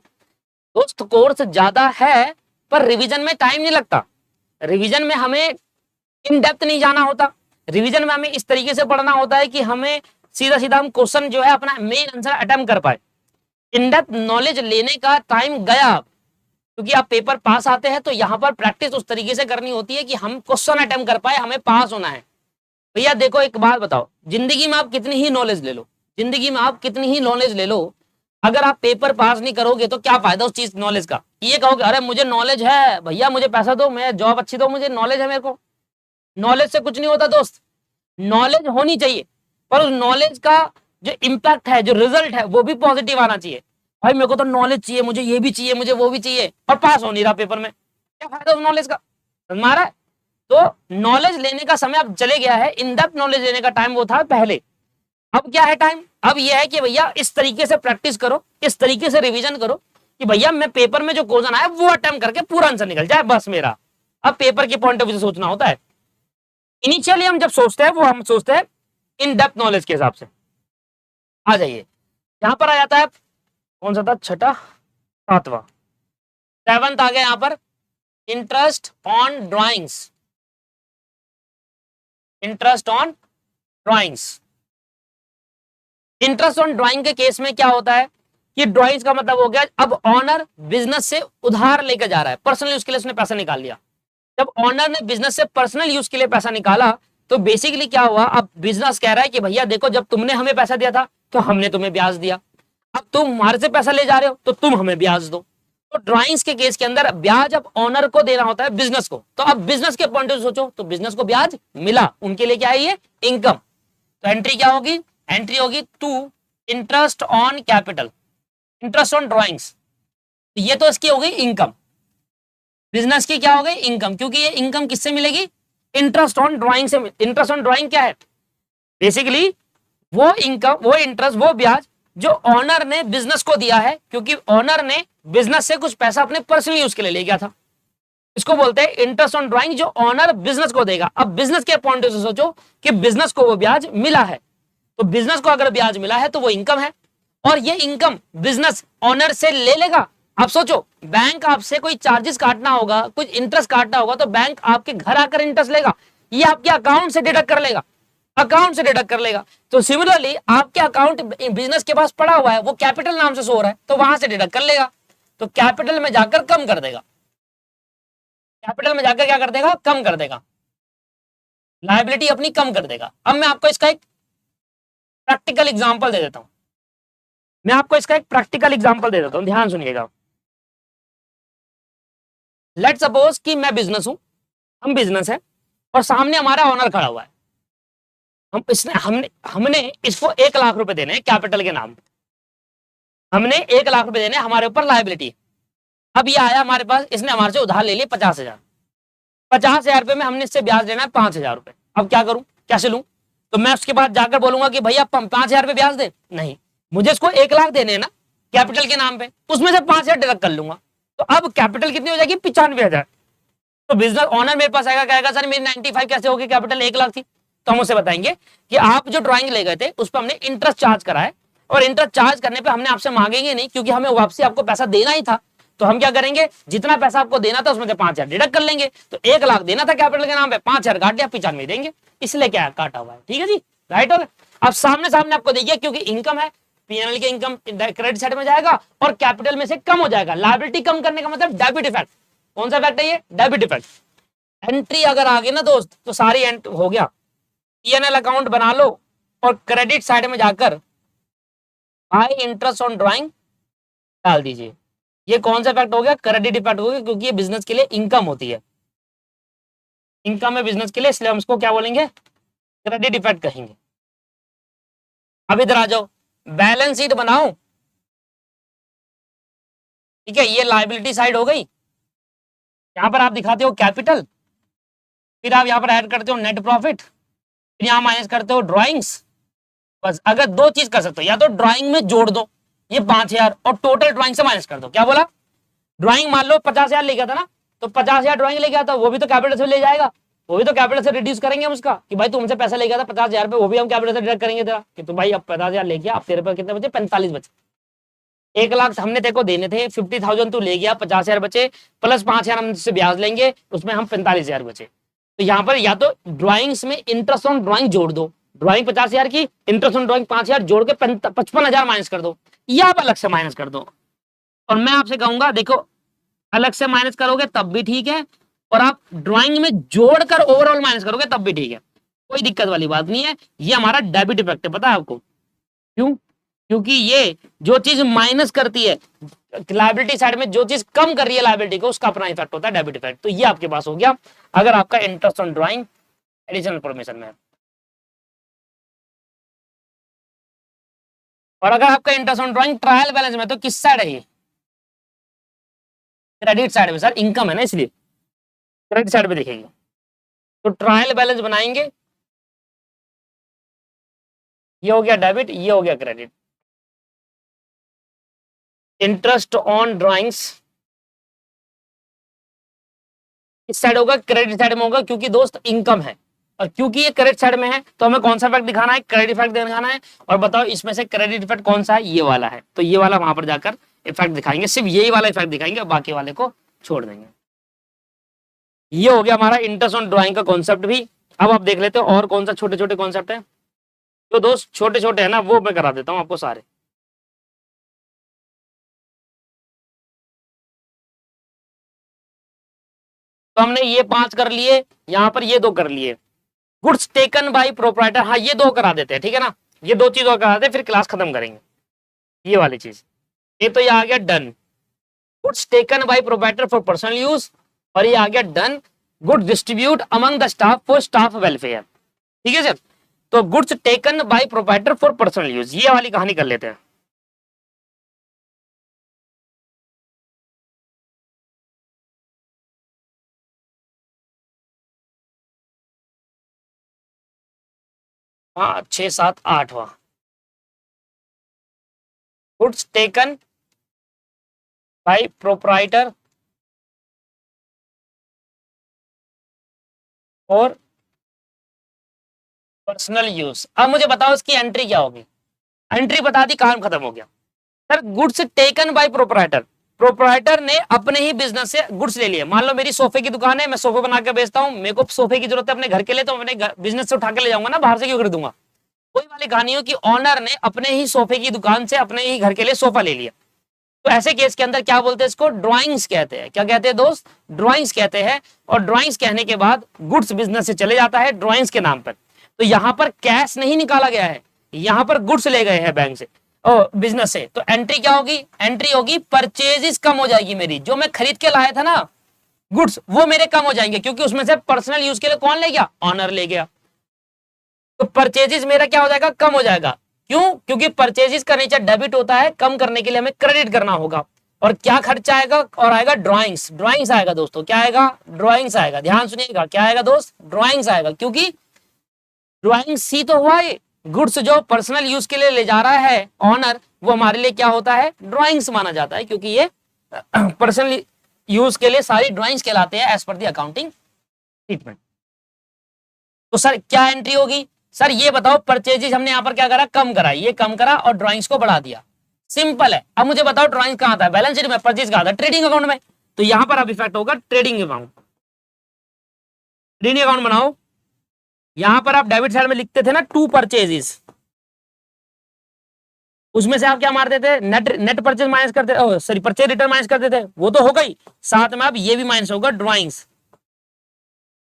दोस्त कोर्स ज्यादा है पर रिवीजन में टाइम नहीं लगता, रिवीजन में हमें इन डेप्थ नहीं जाना होता, रिवीजन में हमें इस तरीके से पढ़ना होता है कि हमें सीधा सीधा हम क्वेश्चन जो है अपना मेन आंसर अटेम्प्ट कर पाए। इन डेप्थ नॉलेज लेने का टाइम गया, क्योंकि आप पेपर पास आते हैं तो यहाँ पर प्रैक्टिस उस तरीके से करनी होती है कि हम क्वेश्चन अटेम्प्ट कर पाए, हमें पास होना है। भैया देखो एक बात बताओ, जिंदगी में आप कितनी ही नॉलेज ले लो, जिंदगी में आप कितनी ही नॉलेज ले लो, अगर आप पेपर पास नहीं करोगे तो क्या फायदा उस चीज नॉलेज का, ये कहोगे अरे मुझे नॉलेज है भैया, मुझे पैसा दो, मैं जॉब अच्छी दो, मुझे नॉलेज है मेरे को। नॉलेज से कुछ नहीं होता दोस्त, नॉलेज होनी चाहिए, पर उस नॉलेज का जो इम्पैक्ट है, जो रिजल्ट है, वो भी पॉजिटिव आना चाहिए। भाई मेरे को तो नॉलेज चाहिए, मुझे ये भी चाहिए, मुझे वो भी चाहिए, और पास हो नहीं रहा पेपर में, क्या फायदा उस नॉलेज का, हमारा। तो नॉलेज लेने का समय अब चले गया है, इन डेप्थ नॉलेज लेने का टाइम वो था पहले, अब क्या है टाइम, अब यह है कि भैया इस तरीके से प्रैक्टिस करो, इस तरीके से रिवीजन करो कि भैया मैं पेपर में जो क्वेश्चन आया वो अटेम्प्ट करके पूरा आंसर निकल जाए, बस मेरा। अब पेपर के पॉइंट ऑफ व्यू से सोचना होता है, इनिशियली हम जब सोचते हैं वो हम सोचते हैं इन डेप्थ नॉलेज के हिसाब से। आ जाइए यहां पर आ जाता है, कौन सा था, छठा, सातवां, सेवंथ आ गया यहां पर, interest on drawings, interest on drawings. Interest on drawing के केस में क्या होता है कि ड्राइंग्स का मतलब हो गया, अब ऑनर बिजनेस से उधार लेकर जा रहा है, पर्सनल यूज के लिए उसने पैसा निकाल लिया। जब ऑनर ने बिजनेस से पर्सनल यूज के लिए पैसा निकाला तो बेसिकली क्या हुआ, अब बिजनेस कह रहा है कि भैया देखो जब तुमने हमें पैसा दिया था तो हमने तुम्हें ब्याज दिया, अब तुम हमारे से पैसा ले जा रहे हो तो तुम हमें ब्याज दो। तो ड्राइंग्स के केस के अंदर ब्याज अब ऑनर को देना होता है बिजनेस को, तो अब बिजनेस के पॉइंट ऑफ व्यू सोचो तो बिजनेस को ब्याज मिला, उनके लिए क्या है ये इनकम, तो एंट्री क्या होगी, एंट्री होगी to interest on capital, interest on drawings. तो ये तो इसकी हो गई इनकम, बिजनेस की क्या हो गई इनकम, क्योंकि ये इनकम किससे मिलेगी, इंटरेस्ट ऑन ड्राइंग से। इंटरेस्ट ऑन ड्राइंग क्या है, बेसिकली वो इनकम, वो इंटरेस्ट, वो ब्याज जो ऑनर ने बिजनेस को दिया है, क्योंकि ऑनर ने बिजनेस से कुछ पैसा अपने पर्सनल यूज के लिए ले गया था। इसको बोलते हैं इंटरेस्ट ऑन ड्राइंग, जो ऑनर बिजनेस को देगा। अब बिजनेस के पॉइंट से सोचो कि बिजनेस को वो ब्याज मिला है, तो बिजनेस को अगर ब्याज मिला है तो वो इनकम है, और ये इनकम बिजनेस ऑनर से ले लेगा। आप सोचो, बैंक आपसे कोई चार्जेस काटना होगा, कुछ इंटरेस्ट काटना होगा, तो बैंक आपके घर आकर इंटरेस्ट लेगा, ये आपके अकाउंट से डिडक्ट कर लेगा, अकाउंट से डिडक्ट कर लेगा। तो सिमिलरली आपके अकाउंट बिजनेस के पास पड़ा हुआ है, वो कैपिटल नाम से शो हो रहा है, तो वहां से डिडक्ट कर लेगा, तो कैपिटल में जाकर कम कर देगा, कैपिटल में जाकर क्या कर देगा, कम कर देगा, लायबिलिटी अपनी कम कर देगा। अब मैं आपको इसका एक प्रैक्टिकल एग्जांपल दे देता हूं, मैं आपको इसका एक प्रैक्टिकल एग्जांपल दे देता हूं, ध्यान सुनिएगा। लेट सपोज कि मैं बिजनेस हूं, हम बिजनेस है, और सामने हमारा ओनर खड़ा हुआ है, हम इसने हमने हमने इसको 1 लाख रुपए देने हैं कैपिटल के नाम पे, हमने 1 लाख रुपए देने, हमारे ऊपर लायबिलिटी। अब ये आया हमारे पास, इसने हमारे से उधार ले लिए 50,000, 50,000 रुपए में हमने इससे ब्याज लेना है 5,000 रुपए। अब क्या करूं, कैसे लूं, तो मैं उसके बाद जाकर बोलूंगा कि भैया 5,000 रुपए ब्याज दे, नहीं, मुझे इसको 1 लाख देने हैं ना कैपिटल के नाम पे, उसमें से 5,000 डिडक्ट कर लूंगा, तो अब कैपिटल कितनी हो जाएगी, 95,000। तो बिजनेस ऑनर मेरे पास आएगा, कहेगा सर मेरी 95 कैसे होगी, कैपिटल 1 लाख थी। तो हम उसे बताएंगे कि आप जो ड्राइंग ले गए थे उस पर हमने इंटरेस्ट चार्ज करा है, और इंटरेस्ट चार्ज करने पे हमने आपसे मांगेंगे नहीं, क्योंकि हमें वापसी आपको पैसा देना ही था। तो हम क्या करेंगे, जितना पैसा आपको देना था उसमें से 5,000 डिडक्ट कर लेंगे, तो 1 लाख देना था कैपिटल के नाम पे, 5,000 काट दिया, 95 देंगे, इसलिए क्या काटा हुआ है, ठीक है जी, राइट हो गया। अब सामने सामने आपको देखिए, क्योंकि इनकम है, पीएनएल की इनकम क्रेडिट साइड में जाएगा और कैपिटल में से कम हो जाएगा। लायबिलिटी कम करने का मतलब डेबिट इफेक्ट, कौन सा इफेक्ट है ये, डेबिट इफेक्ट। एंट्री अगर आ गई ना दोस्त, तो सारी एंट्री हो गया, पीएनएल अकाउंट बना लो और क्रेडिट साइड में जाकर बाय इंटरेस्ट ऑन ड्राइंग डाल दीजिए। ये कौन सा इफेक्ट हो गया, क्रेडिट इफेक्ट हो गया, क्योंकि ये बिजनेस के लिए इनकम होती है, इनकम है बिजनेस के लिए, इसलिए हम उसको क्या बोलेंगे, क्रेडिट इफेक्ट कहेंगे। अब इधर आ जाओ, बैलेंस शीट बनाओ, ठीक है, ये लायबिलिटी साइड हो गई, यहां पर आप दिखाते हो कैपिटल, फिर आप यहां पर ऐड करते हो नेट प्रॉफिट, फिर यहां माइनस करते हो ड्राइंग्स। बस अगर दो चीज कर सकते हो, या तो ड्राइंग में जोड़ दो ये 5,000 और टोटल ड्राइंग से माइनस कर दो। क्या बोला, ड्राइंग मान लो 50,000 ले गया था ना, तो 50,000 ड्राइंग ले गया था, वो भी तो कैपिटल से ले जाएगा, वो भी तो कैपिटल से रिड्यूस करेंगे हम उसका, कि भाई तुमसे पैसा ले गया था 50,000 रुपए, वो भी हम कैपिटल से डिडक्ट करेंगे तेरा, कि तू भाई अब 50,000 ले गया, अब तेरे पर कितने बचे, 45 बचे। 1 लाख हमने तेरे को देने थे, 50,000 तू ले गया, 50,000 बचे, प्लस 5,000 हम उससे ब्याज लेंगे, उसमें हम 45,000 बचे। तो यहाँ पर या तो ड्राइंग्स में इंटरेस्ट ऑन ड्राइंग जोड़ दो, ड्राइंग 50,000 की, इंटरेस्ट ऑन ड्राइंग 5,000 जोड़ के 55,000 माइनस कर दो, या आप अलग से माइनस कर दो। और मैं आपसे कहूंगा, देखो अलग से माइनस करोगे तब भी ठीक है, और आप ड्राइंग में जोड़कर ओवरऑल माइनस करोगे तब भी ठीक है, कोई दिक्कत वाली बात नहीं है। ये हमारा डेबिट इफेक्ट है, पता है आपको क्यों, क्योंकि ये जो चीज माइनस करती है लायबिलिटी साइड में, जो चीज कम कर रही है लायबिलिटी को, उसका अपना इफेक्ट होता है डेबिट इफेक्ट। तो ये आपके पास हो गया अगर आपका interest on drawing additional information में है। और अगर आपका interest on drawing trial balance में, तो किस साइड है ये, क्रेडिट साइड में, सर इनकम है ना इसलिए क्रेडिट साइड पे दिखेगी। तो ट्रायल बैलेंस बनाएंगे, ये हो गया डेबिट, ये हो गया क्रेडिट। इंटरेस्ट ऑन ड्राइंग्स इस साइड होगा, क्रेडिट साइड में होगा, क्योंकि दोस्त इनकम है, और क्योंकि ये क्रेडिट साइड में है तो हमें कौन सा इफेक्ट दिखाना है, क्रेडिट इफेक्ट दिखाना है। और बताओ इसमें से क्रेडिट इफेक्ट कौन सा है, ये वाला है, तो ये वाला वहां पर जाकर इफेक्ट दिखाएंगे, सिर्फ यही वाला इफेक्ट दिखाएंगे, बाकी वाले को छोड़ देंगे। ये हो गया हमारा इंटरेस्ट ऑन ड्राइंग का कॉन्सेप्ट भी। अब आप देख लेते हो और कौन सा छोटे छोटे कॉन्सेप्ट है, जो दोस्त छोटे छोटे है ना वो मैं करा देता हूँ आपको सारे। तो हमने ये 5 कर लिए, यहाँ पर ये 2 कर लिए। गुड्स टेकन बाय प्रोप्राइटर, हाँ ये 2 करा देते हैं, ठीक है ना, ये 2 चीज और करा देते, फिर क्लास खत्म करेंगे ये वाली चीज। ये तो ये आ गया done, goods taken by proprietor for personal use, और ये आ गया done, good distribute among the staff for staff welfare, ठीक है सर। तो goods taken by proprietor for personal use, ये वाली कहानी कर लेते हैं। हाँ 6 7 8वां, गुड्स टेकन बाय प्रोप्राइटर और पर्सनल यूज। अब मुझे बताओ इसकी एंट्री क्या होगी। एंट्री बता दी, काम खत्म हो गया। Sir goods taken by proprietor, proprietor ने अपने ही बिजनेस से गुड्स ले लिए। मान लो मेरी सोफे की दुकान है, मैं सोफे बना के बेचता हूँ, मेरे को सोफे की जरूरत है अपने घर के लिए, तो अपने बिजनेस से उठा के ले जाऊंगा ना, बाहर से क्यों खरीदूंगा। वही वाली कहानी हो कि ऑनर ने अपने ही सोफे की दुकान से अपने ही घर के लिए सोफा ले लिया। तो ऐसे केस के अंदर क्या बोलते हैं इसको, ड्राइंग्स कहते हैं। क्या कहते हैं दोस्त, ड्राइंग्स कहते हैं। और ड्राइंग्स कहने के बाद गुड्स बिजनेस से चले जाता है ड्राइंग्स के नाम पर। तो यहां पर कैश नहीं निकाला गया है, यहां पर गुड्स ले गए हैं बैंक से और बिजनेस से। तो एंट्री क्या होगी, एंट्री होगी परचेजेस कम हो जाएगी मेरी, जो मैं खरीद के लाया था ना गुड्स, वो मेरे कम हो जाएंगे, क्योंकि उसमें से पर्सनल यूज के लिए कौन ले गया, ऑनर ले गया। तो परचेजेस मेरा क्या हो जाएगा, कम हो जाएगा। क्यों, क्योंकि परचेजेस का नेचर डेबिट होता है, कम करने के लिए हमें क्रेडिट करना होगा। और क्या खर्चा आएगा, और आएगा ड्राइंग्स, ड्राइंग्स आएगा दोस्तों, क्या आएगा, ड्राइंग्स आएगा। ध्यान सुनिएगा, क्या आएगा दोस्त, ड्राइंग्स आएगा, क्योंकि ड्राइंग्स ही तो हुआ है। गुड्स जो पर्सनल यूज के लिए ले जा रहा है ऑनर, वो हमारे लिए क्या होता है, ड्राइंग्स माना जाता है, क्योंकि ये पर्सनल यूज के लिए सारी ड्राइंग्स कहलाते हैं as per the accounting treatment. तो सर क्या एंट्री होगी, सर ये बताओ परचेजेज हमने यहां पर क्या करा, कम करा, ये कम करा और ड्राइंग्स को बढ़ा दिया, सिंपल है। अब मुझे बताओ ड्राइंग्स कहां था, बैलेंस शीट में, परचेज कहां था, ट्रेडिंग अकाउंट में। तो यहां पर अब इफेक्ट होगा ट्रेडिंग अकाउंट, ट्रेडिंग अकाउंट बनाओ। यहां पर आप डेबिट साइड में लिखते थे ना टू परचेजेस, उसमें से आप क्या मारते थे, नेट नेट परचेज माइनस करते, सॉरी परचेज रिटर्न माइनस करते थे, वो तो हो गई। साथ में आप ये भी माइनस होगा ड्राइंग्स,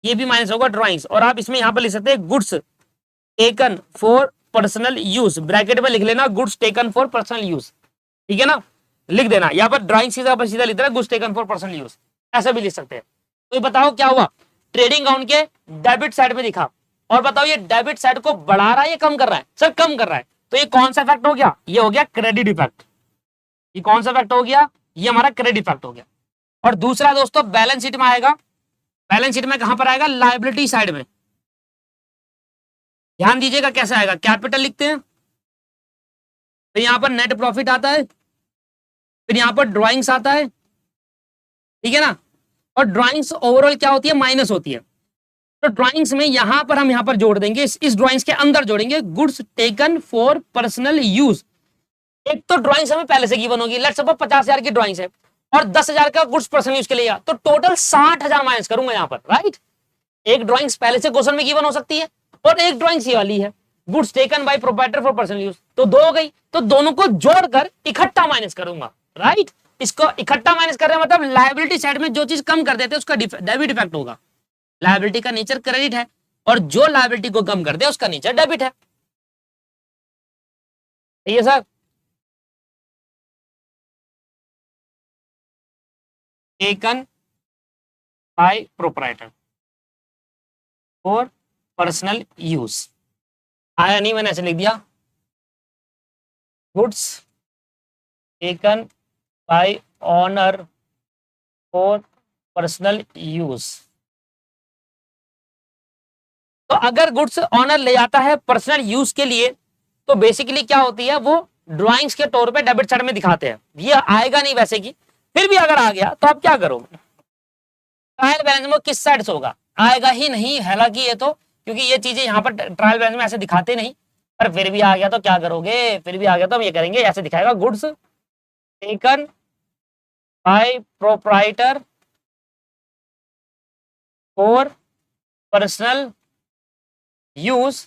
ये भी माइनस होगा ड्राइंग्स। और आप इसमें यहां पर लिख सकते हैं goods taken for personal use, bracket में लिख लेना goods taken for personal use, ठीक है ना, लिख देना। यहाँ पर ड्राइंग सीधा पर सीधा लिख देना goods taken for personal use, ऐसा भी लिख सकते हैं। तो ये बताओ क्या हुआ, ट्रेडिंग अकाउंट के डेबिट साइड में दिखा। और बताओ ये डेबिट साइड को बढ़ा रहा है या कम कर रहा है, सर कम कर रहा है। तो ये कौन सा इफेक्ट हो गया, ये हो गया क्रेडिट इफेक्ट। ये कौन सा इफेक्ट हो गया, ये हमारा क्रेडिट इफेक्ट हो गया। और दूसरा दोस्तों बैलेंस शीट में आएगा, बैलेंस शीट में कहां पर आएगा, लाइबिलिटी साइड में। ध्यान दीजिएगा कैसे आएगा, कैपिटल लिखते हैं, फिर यहां पर नेट प्रॉफिट आता है, फिर यहां पर ड्राइंग्स आता है, ठीक है ना। और ड्राइंग्स ओवरऑल क्या होती है, माइनस होती है। तो ड्राइंग्स में यहां पर हम यहां पर जोड़ देंगे, इस ड्राइंग्स के अंदर जोड़ेंगे goods taken for personal use. एक तो ड्राइंग्स हमें पहले से गिवन होगी, लेट्स सपोज 50,000 की ड्राइंग्स है और 10,000 का गुड्स पर्सनल यूज के लिए, तो टोटल 60,000 माइनस करूंगा यहां पर, राइट। एक ड्राइंग्स पहले से क्वेश्चन में गिवन हो सकती है और एक ड्राइंग्स ये वाली है, goods taken by proprietor for personal use, तो दो हो गई। तो दोनों को जोड़कर इकट्ठा माइनस करूंगा, राइट। इसको इकट्ठा माइनस कर रहे हैं मतलब लायबिलिटी साइड में जो चीज कम कर देते हैं उसका डेबिट इफेक्ट होगा। लायबिलिटी का नेचर क्रेडिट है और जो लायबिलिटी को कम कर दे उसका नेचर डेबिट है, ठीक है sir. Taken by proprietor for personal use, आया नहीं, मैंने ऐसे लिख दिया goods taken by honour for personal use. तो अगर गुड्स ऑनर ले जाता है पर्सनल यूज के लिए, तो बेसिकली क्या होती है, वो ड्राइंग्स के तौर पे डेबिट साइड में दिखाते हैं। ये आएगा नहीं वैसे की, फिर भी अगर आ गया तो आप क्या करोगे, ट्रायल बैलेंस में किस साइड से होगा, आएगा ही नहीं। हालांकि ये तो क्योंकि ये चीजें यहाँ पर ट्रायल बैलेंस में ऐसे दिखाते नहीं, पर फिर भी आ गया तो क्या करोगे, फिर भी आ गया तो हम ये करेंगे, ऐसे दिखाएगा goods taken by proprietor for personal use.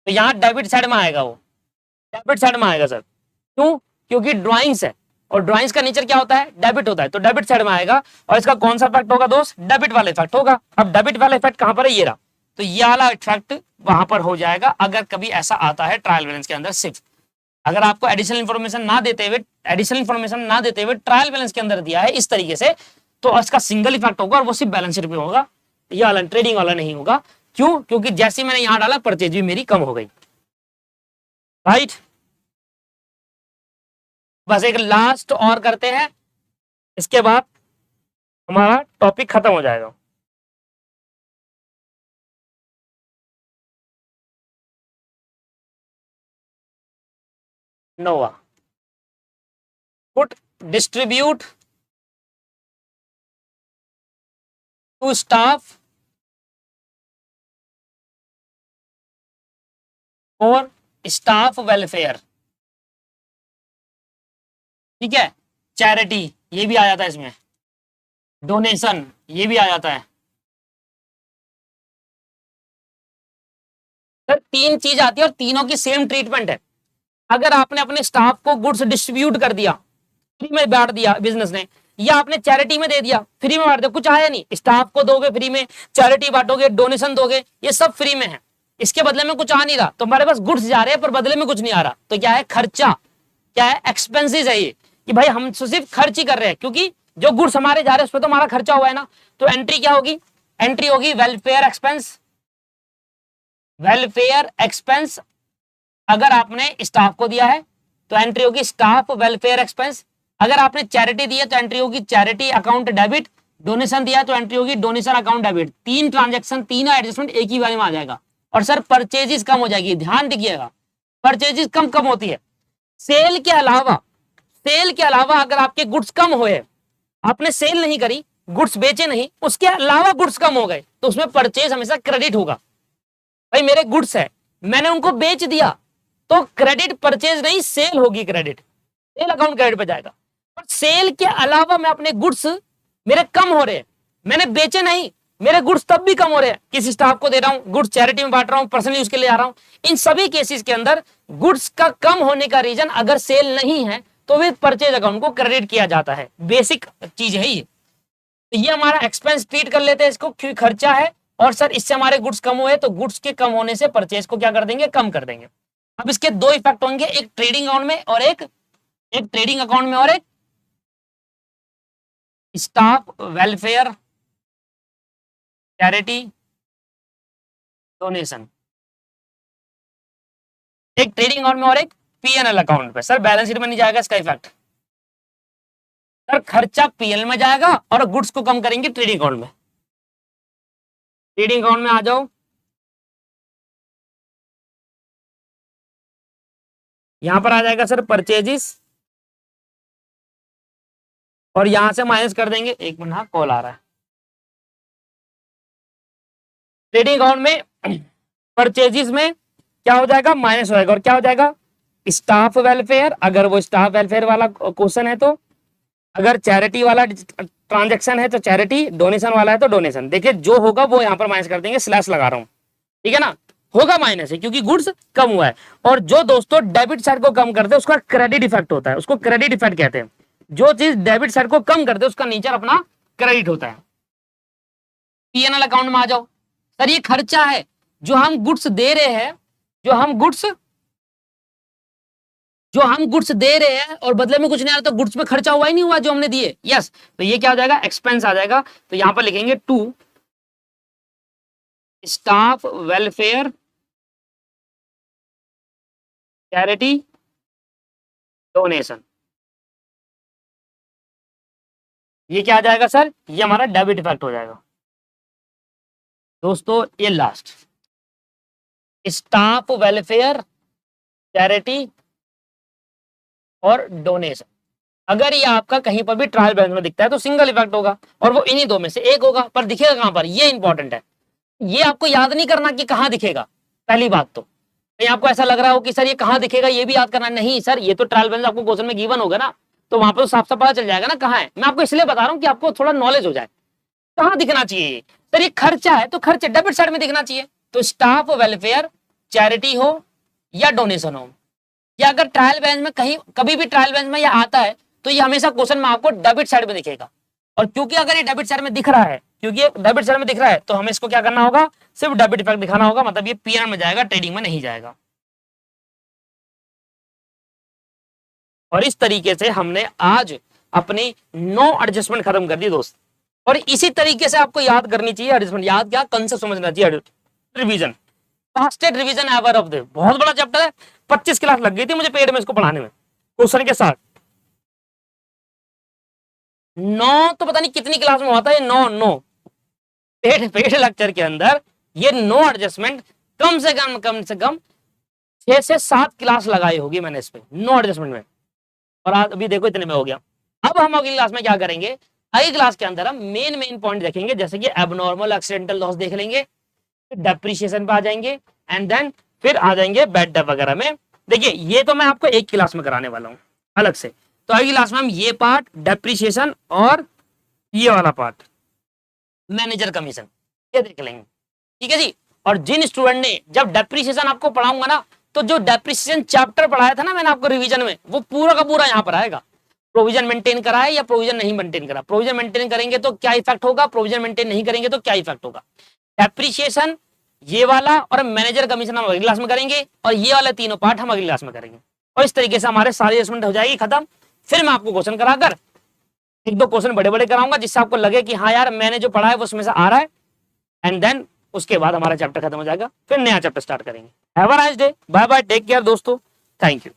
तो यहाँ डेबिट साइड में आएगा, वो डेबिट साइड में आएगा सर। क्यों, क्योंकि ड्राइंग्स है और ड्राइंग्स का नेचर क्या होता है, डेबिट होता है, तो डेबिट साइड में आएगा। और इसका कौन सा इफेक्ट होगा दोस्त, डेबिट वाला इफेक्ट होगा। अब डेबिट वाला इफेक्ट कहां पर है, ये रहा। तो ये वाला इफेक्ट वहां पर हो जाएगा अगर कभी ऐसा आता है ट्रायल बैलेंस के अंदर। सिर्फ अगर आपको एडिशनल इंफॉर्मेशन ना देते हुए ट्रायल बैलेंस के अंदर दिया है इस तरीके से, तो इसका सिंगल इफेक्ट होगा और वो सिर्फ बैलेंस शीट में होगा, ये वाला ट्रेडिंग वाला नहीं होगा। क्यों, क्योंकि जैसे मैंने यहां डाला परचेज भी मेरी कम हो गई, राइट। बस एक लास्ट और करते हैं, इसके बाद हमारा टॉपिक खत्म हो जाएगा। नोवा। पुट डिस्ट्रीब्यूट टू स्टाफ और स्टाफ वेलफेयर। ठीक है, चैरिटी ये भी आ जाता है इसमें, डोनेशन ये भी आ जाता है। सर तीन चीज आती है और तीनों की सेम ट्रीटमेंट है। अगर आपने अपने स्टाफ को गुड्स डिस्ट्रीब्यूट कर दिया, फ्री में बांट दिया बिजनेस ने, या आपने चैरिटी में दे दिया, फ्री में बांट दिया, कुछ आया नहीं, स्टाफ को दोगे फ्री में, चैरिटी बांटोगे, डोनेशन दोगे, ये सब फ्री में है, इसके बदले में कुछ आ नहीं रहा, तो हमारे पास गुड्स जा रहे हैं पर बदले में कुछ नहीं आ रहा, तो क्या है, खर्चा, क्या है, एक्सपेंसेस है ये, कि भाई हम सिर्फ खर्च ही कर रहे हैं, क्योंकि जो गुड्स हमारे जा रहे हैं उस पर तो हमारा खर्चा हुआ है ना। तो एंट्री क्या होगी, एंट्री होगी वेलफेयर एक्सपेंस, वेलफेयर एक्सपेंस। अगर आपने स्टाफ को दिया है तो एंट्री होगी स्टाफ वेलफेयर एक्सपेंस, अगर आपने चैरिटी दी है तो एंट्री होगी चैरिटी अकाउंट डेबिट, डोनेशन दिया तो एंट्री होगी डोनेशन अकाउंट डेबिट। तीन ट्रांजैक्शन, तीनों एडजस्टमेंट एक ही बारे में आ जाएगा। और सर परचेजेस कम हो जाएगी, ध्यान रखिएगा, परचेजेस कम कम होती है। सेल के अलावा, सेल के अलावा अगर आपके गुड्स कम हुए, आपने सेल नहीं करी, गुड्स बेचे नहीं, उसके अलावा गुड्स कम हो गए, तो उसमें परचेज हमेशा क्रेडिट होगा। भाई मेरे गुड्स है, मैंने उनको बेच दिया, तो क्रेडिट परचेज नहीं, सेल होगी, क्रेडिट, सेल अकाउंट क्रेडिट पे जाएगा। पर सेल के अलावा मैं अपने गुड्स मेरे कम हो रहे हैं, मैंने बेचे नहीं, मेरे गुड्स तब भी कम हो रहे हैं, किसी स्टाफ को दे रहा हूं, गुड्स चैरिटी में बांट रहा हूं, पर्सनल यूज के लिए आ रहा हूं, इन सभी केसेस के अंदर गुड्स का कम होने का रीजन अगर सेल नहीं है तो विद परचेज अकाउंट को क्रेडिट किया जाता है। बेसिक चीज है ये हमारा एक्सपेंस ट्रीट कर लेते हैं इसको, क्योंकि खर्चा है, और सर इससे हमारे गुड्स कम हुए तो गुड्स के कम होने से परचेज को क्या कर देंगे, कम कर देंगे। अब इसके दो इफेक्ट होंगे, एक ट्रेडिंग अकाउंट में और एक ट्रेडिंग अकाउंट में और एक स्टाफ वेलफेयर चैरिटी डोनेशन, एक ट्रेडिंग अकाउंट में और एक पीएनएल अकाउंट पे। सर बैलेंस शीट में नहीं जाएगा इसका इफेक्ट, सर खर्चा पीएल में जाएगा और गुड्स को कम करेंगे ट्रेडिंग अकाउंट में। ट्रेडिंग अकाउंट में आ जाओ, यहां पर आ जाएगा सर परचेजेस, और यहां से माइनस कर देंगे, एक मिनट, हाँ कॉल आ रहा है। ट्रेडिंग अकाउंट में परचेजेस में क्या हो जाएगा, माइनस हो जाएगा, और क्या हो जाएगा, स्टाफ वेलफेयर, अगर वो स्टाफ वेलफेयर वाला क्वेश्चन है तो, अगर चैरिटी वाला ट्रांजैक्शन है तो चैरिटी, डोनेशन वाला है तो डोनेशन। देखिए जो होगा वो यहां पर माइनस कर देंगे, स्लैश लगा रहा हूं, ठीक है ना, होगा माइनस है क्योंकि गुड्स कम हुआ है। और जो दोस्तों डेबिट साइड को कम करते हैं उसका क्रेडिट इफेक्ट होता है, उसको क्रेडिट इफेक्ट कहते हैं। जो चीज डेबिट साइड को कम करते हैं उसका नेचर अपना क्रेडिट होता है। पीएनएल अकाउंट में आ जाओ, सर ये खर्चा है जो हम गुड्स दे रहे हैं, जो हम गुड्स दे रहे हैं और बदले में कुछ नहीं आ रहा, तो गुड्स में खर्चा हुआ ही नहीं हुआ जो हमने दिए, यस, तो ये क्या हो जाएगा, एक्सपेंस आ जाएगा। तो यहां पर लिखेंगे to staff welfare charity donation. ये क्या आ जाएगा सर, ये हमारा डेबिट इफेक्ट हो जाएगा। दोस्तों ये लास्ट, स्टाफ वेलफेयर चैरिटी और डोनेशन, अगर ये आपका कहीं पर भी ट्रायल बैलेंस में दिखता है तो सिंगल इफेक्ट होगा, और वो इन्हीं दो में से एक होगा, पर दिखेगा कहां पर, ये इंपॉर्टेंट है। ये आपको याद नहीं करना कि कहां दिखेगा, पहली बात तो कहीं आपको ऐसा लग रहा हो कि सर ये कहां दिखेगा, ये भी याद करना नहीं सर, ये तो ट्रायल बैलेंस आपको क्वेश्चन में गिवन होगा ना, तो वहां पर तो साफ साफ पता चल जाएगा ना कहां है। मैं आपको इसलिए बता रहा हूं कि आपको थोड़ा नॉलेज हो जाए, कहां दिखना चाहिए सर, ये खर्चा है तो खर्चे डेबिट साइड में दिखना चाहिए, तो स्टाफ वेलफेयर चैरिटी हो या डोनेशन हो, या अगर ट्रायल बैलेंस में कहीं कभी भी ट्रायल बैलेंस में ये आता है तो ये हमेशा क्वेश्चन में आपको डेबिट साइड में दिखेगा। और क्योंकि अगर ये डेबिट साइड में दिख रहा है, क्योंकि ये डेबिट साइड में दिख रहा है, तो हमें इसको क्या करना होगा, सिर्फ डेबिट इफेक्ट दिखाना होगा, मतलब ये पीएनएल में जाएगा, ट्रेडिंग में नहीं जाएगा। और इस तरीके से हमने आज अपनी 9 एडजस्टमेंट खत्म कर दी दोस्त, और इसी तरीके से आपको याद करनी चाहिए एडजस्टमेंट, याद क्या, कंसेप्ट समझना चाहिए। Revision, fastest revision ever of the, बहुत बड़ा चैप्टर है, 25 क्लास लग गई थी मुझे पेड में इसको पढ़ाने में, क्वेश्चन के साथ। 9 तो पता नहीं कितनी क्लास में होता है, 9 पेड लेक्चर के अंदर ये 9 एडजस्टमेंट कम से कम 6 से 7 क्लास लगाई होगी मैंने इस पे, नो एडजस्टमेंट में, और आज अभी देखो इतने में हो गया। अब हम अगली क्लास में क्या करेंगे, अगली क्लास के अंदर हम मेन पॉइंट देखेंगे, जैसे कि एबनॉर्मल एक्सीडेंटल लॉस देख लेंगे, डेप्रिसिएशन पे आ जाएंगे, एंड देन फिर आ जाएंगे बैड डेट वगैरह में। देखिए ये तो मैं आपको एक क्लास में कराने वाला हूँ अलग से, तो अगली क्लास में हम ये पार्ट डेप्रिसिएशन और ये वाला पार्ट मैनेजर कमीशन ये देख लेंगे, ठीक है जी। और जिन स्टूडेंट ने जब डेप्रिसिएशन आपको पढ़ाऊंगा ना, तो जो डेप्रिसिएशन चैप्टर पढ़ाया था ना मैंने आपको रिवीजन में, वो पूरा का पूरा यहाँ पर आएगा। प्रोविजन मेंटेन करा है या प्रोविजन नहीं मेंटेन करा, प्रोविजन मेंटेन करेंगे तो क्या इफेक्ट होगा, प्रोविजन मेंटेन नहीं करेंगे तो क्या इफेक्ट होगा, डेप्रिसिएशन ये वाला और मैनेजर कमीशन हम अगली क्लास में करेंगे, और ये वाले तीनों पार्ट हम अगली क्लास में करेंगे। और इस तरीके से हमारे सारी एडजस्टमेंट हो जाएगी खत्म। फिर मैं आपको क्वेश्चन कराकर एक दो क्वेश्चन बड़े बड़े कराऊंगा, जिससे आपको लगे कि हाँ यार मैंने जो पढ़ा है वो उसमें से आ रहा है, एंड देन उसके बाद हमारा चैप्टर खत्म हो जाएगा, फिर नया चैप्टर स्टार्ट करेंगे। Have a nice day, bye bye, take care दोस्तों, थैंक यू।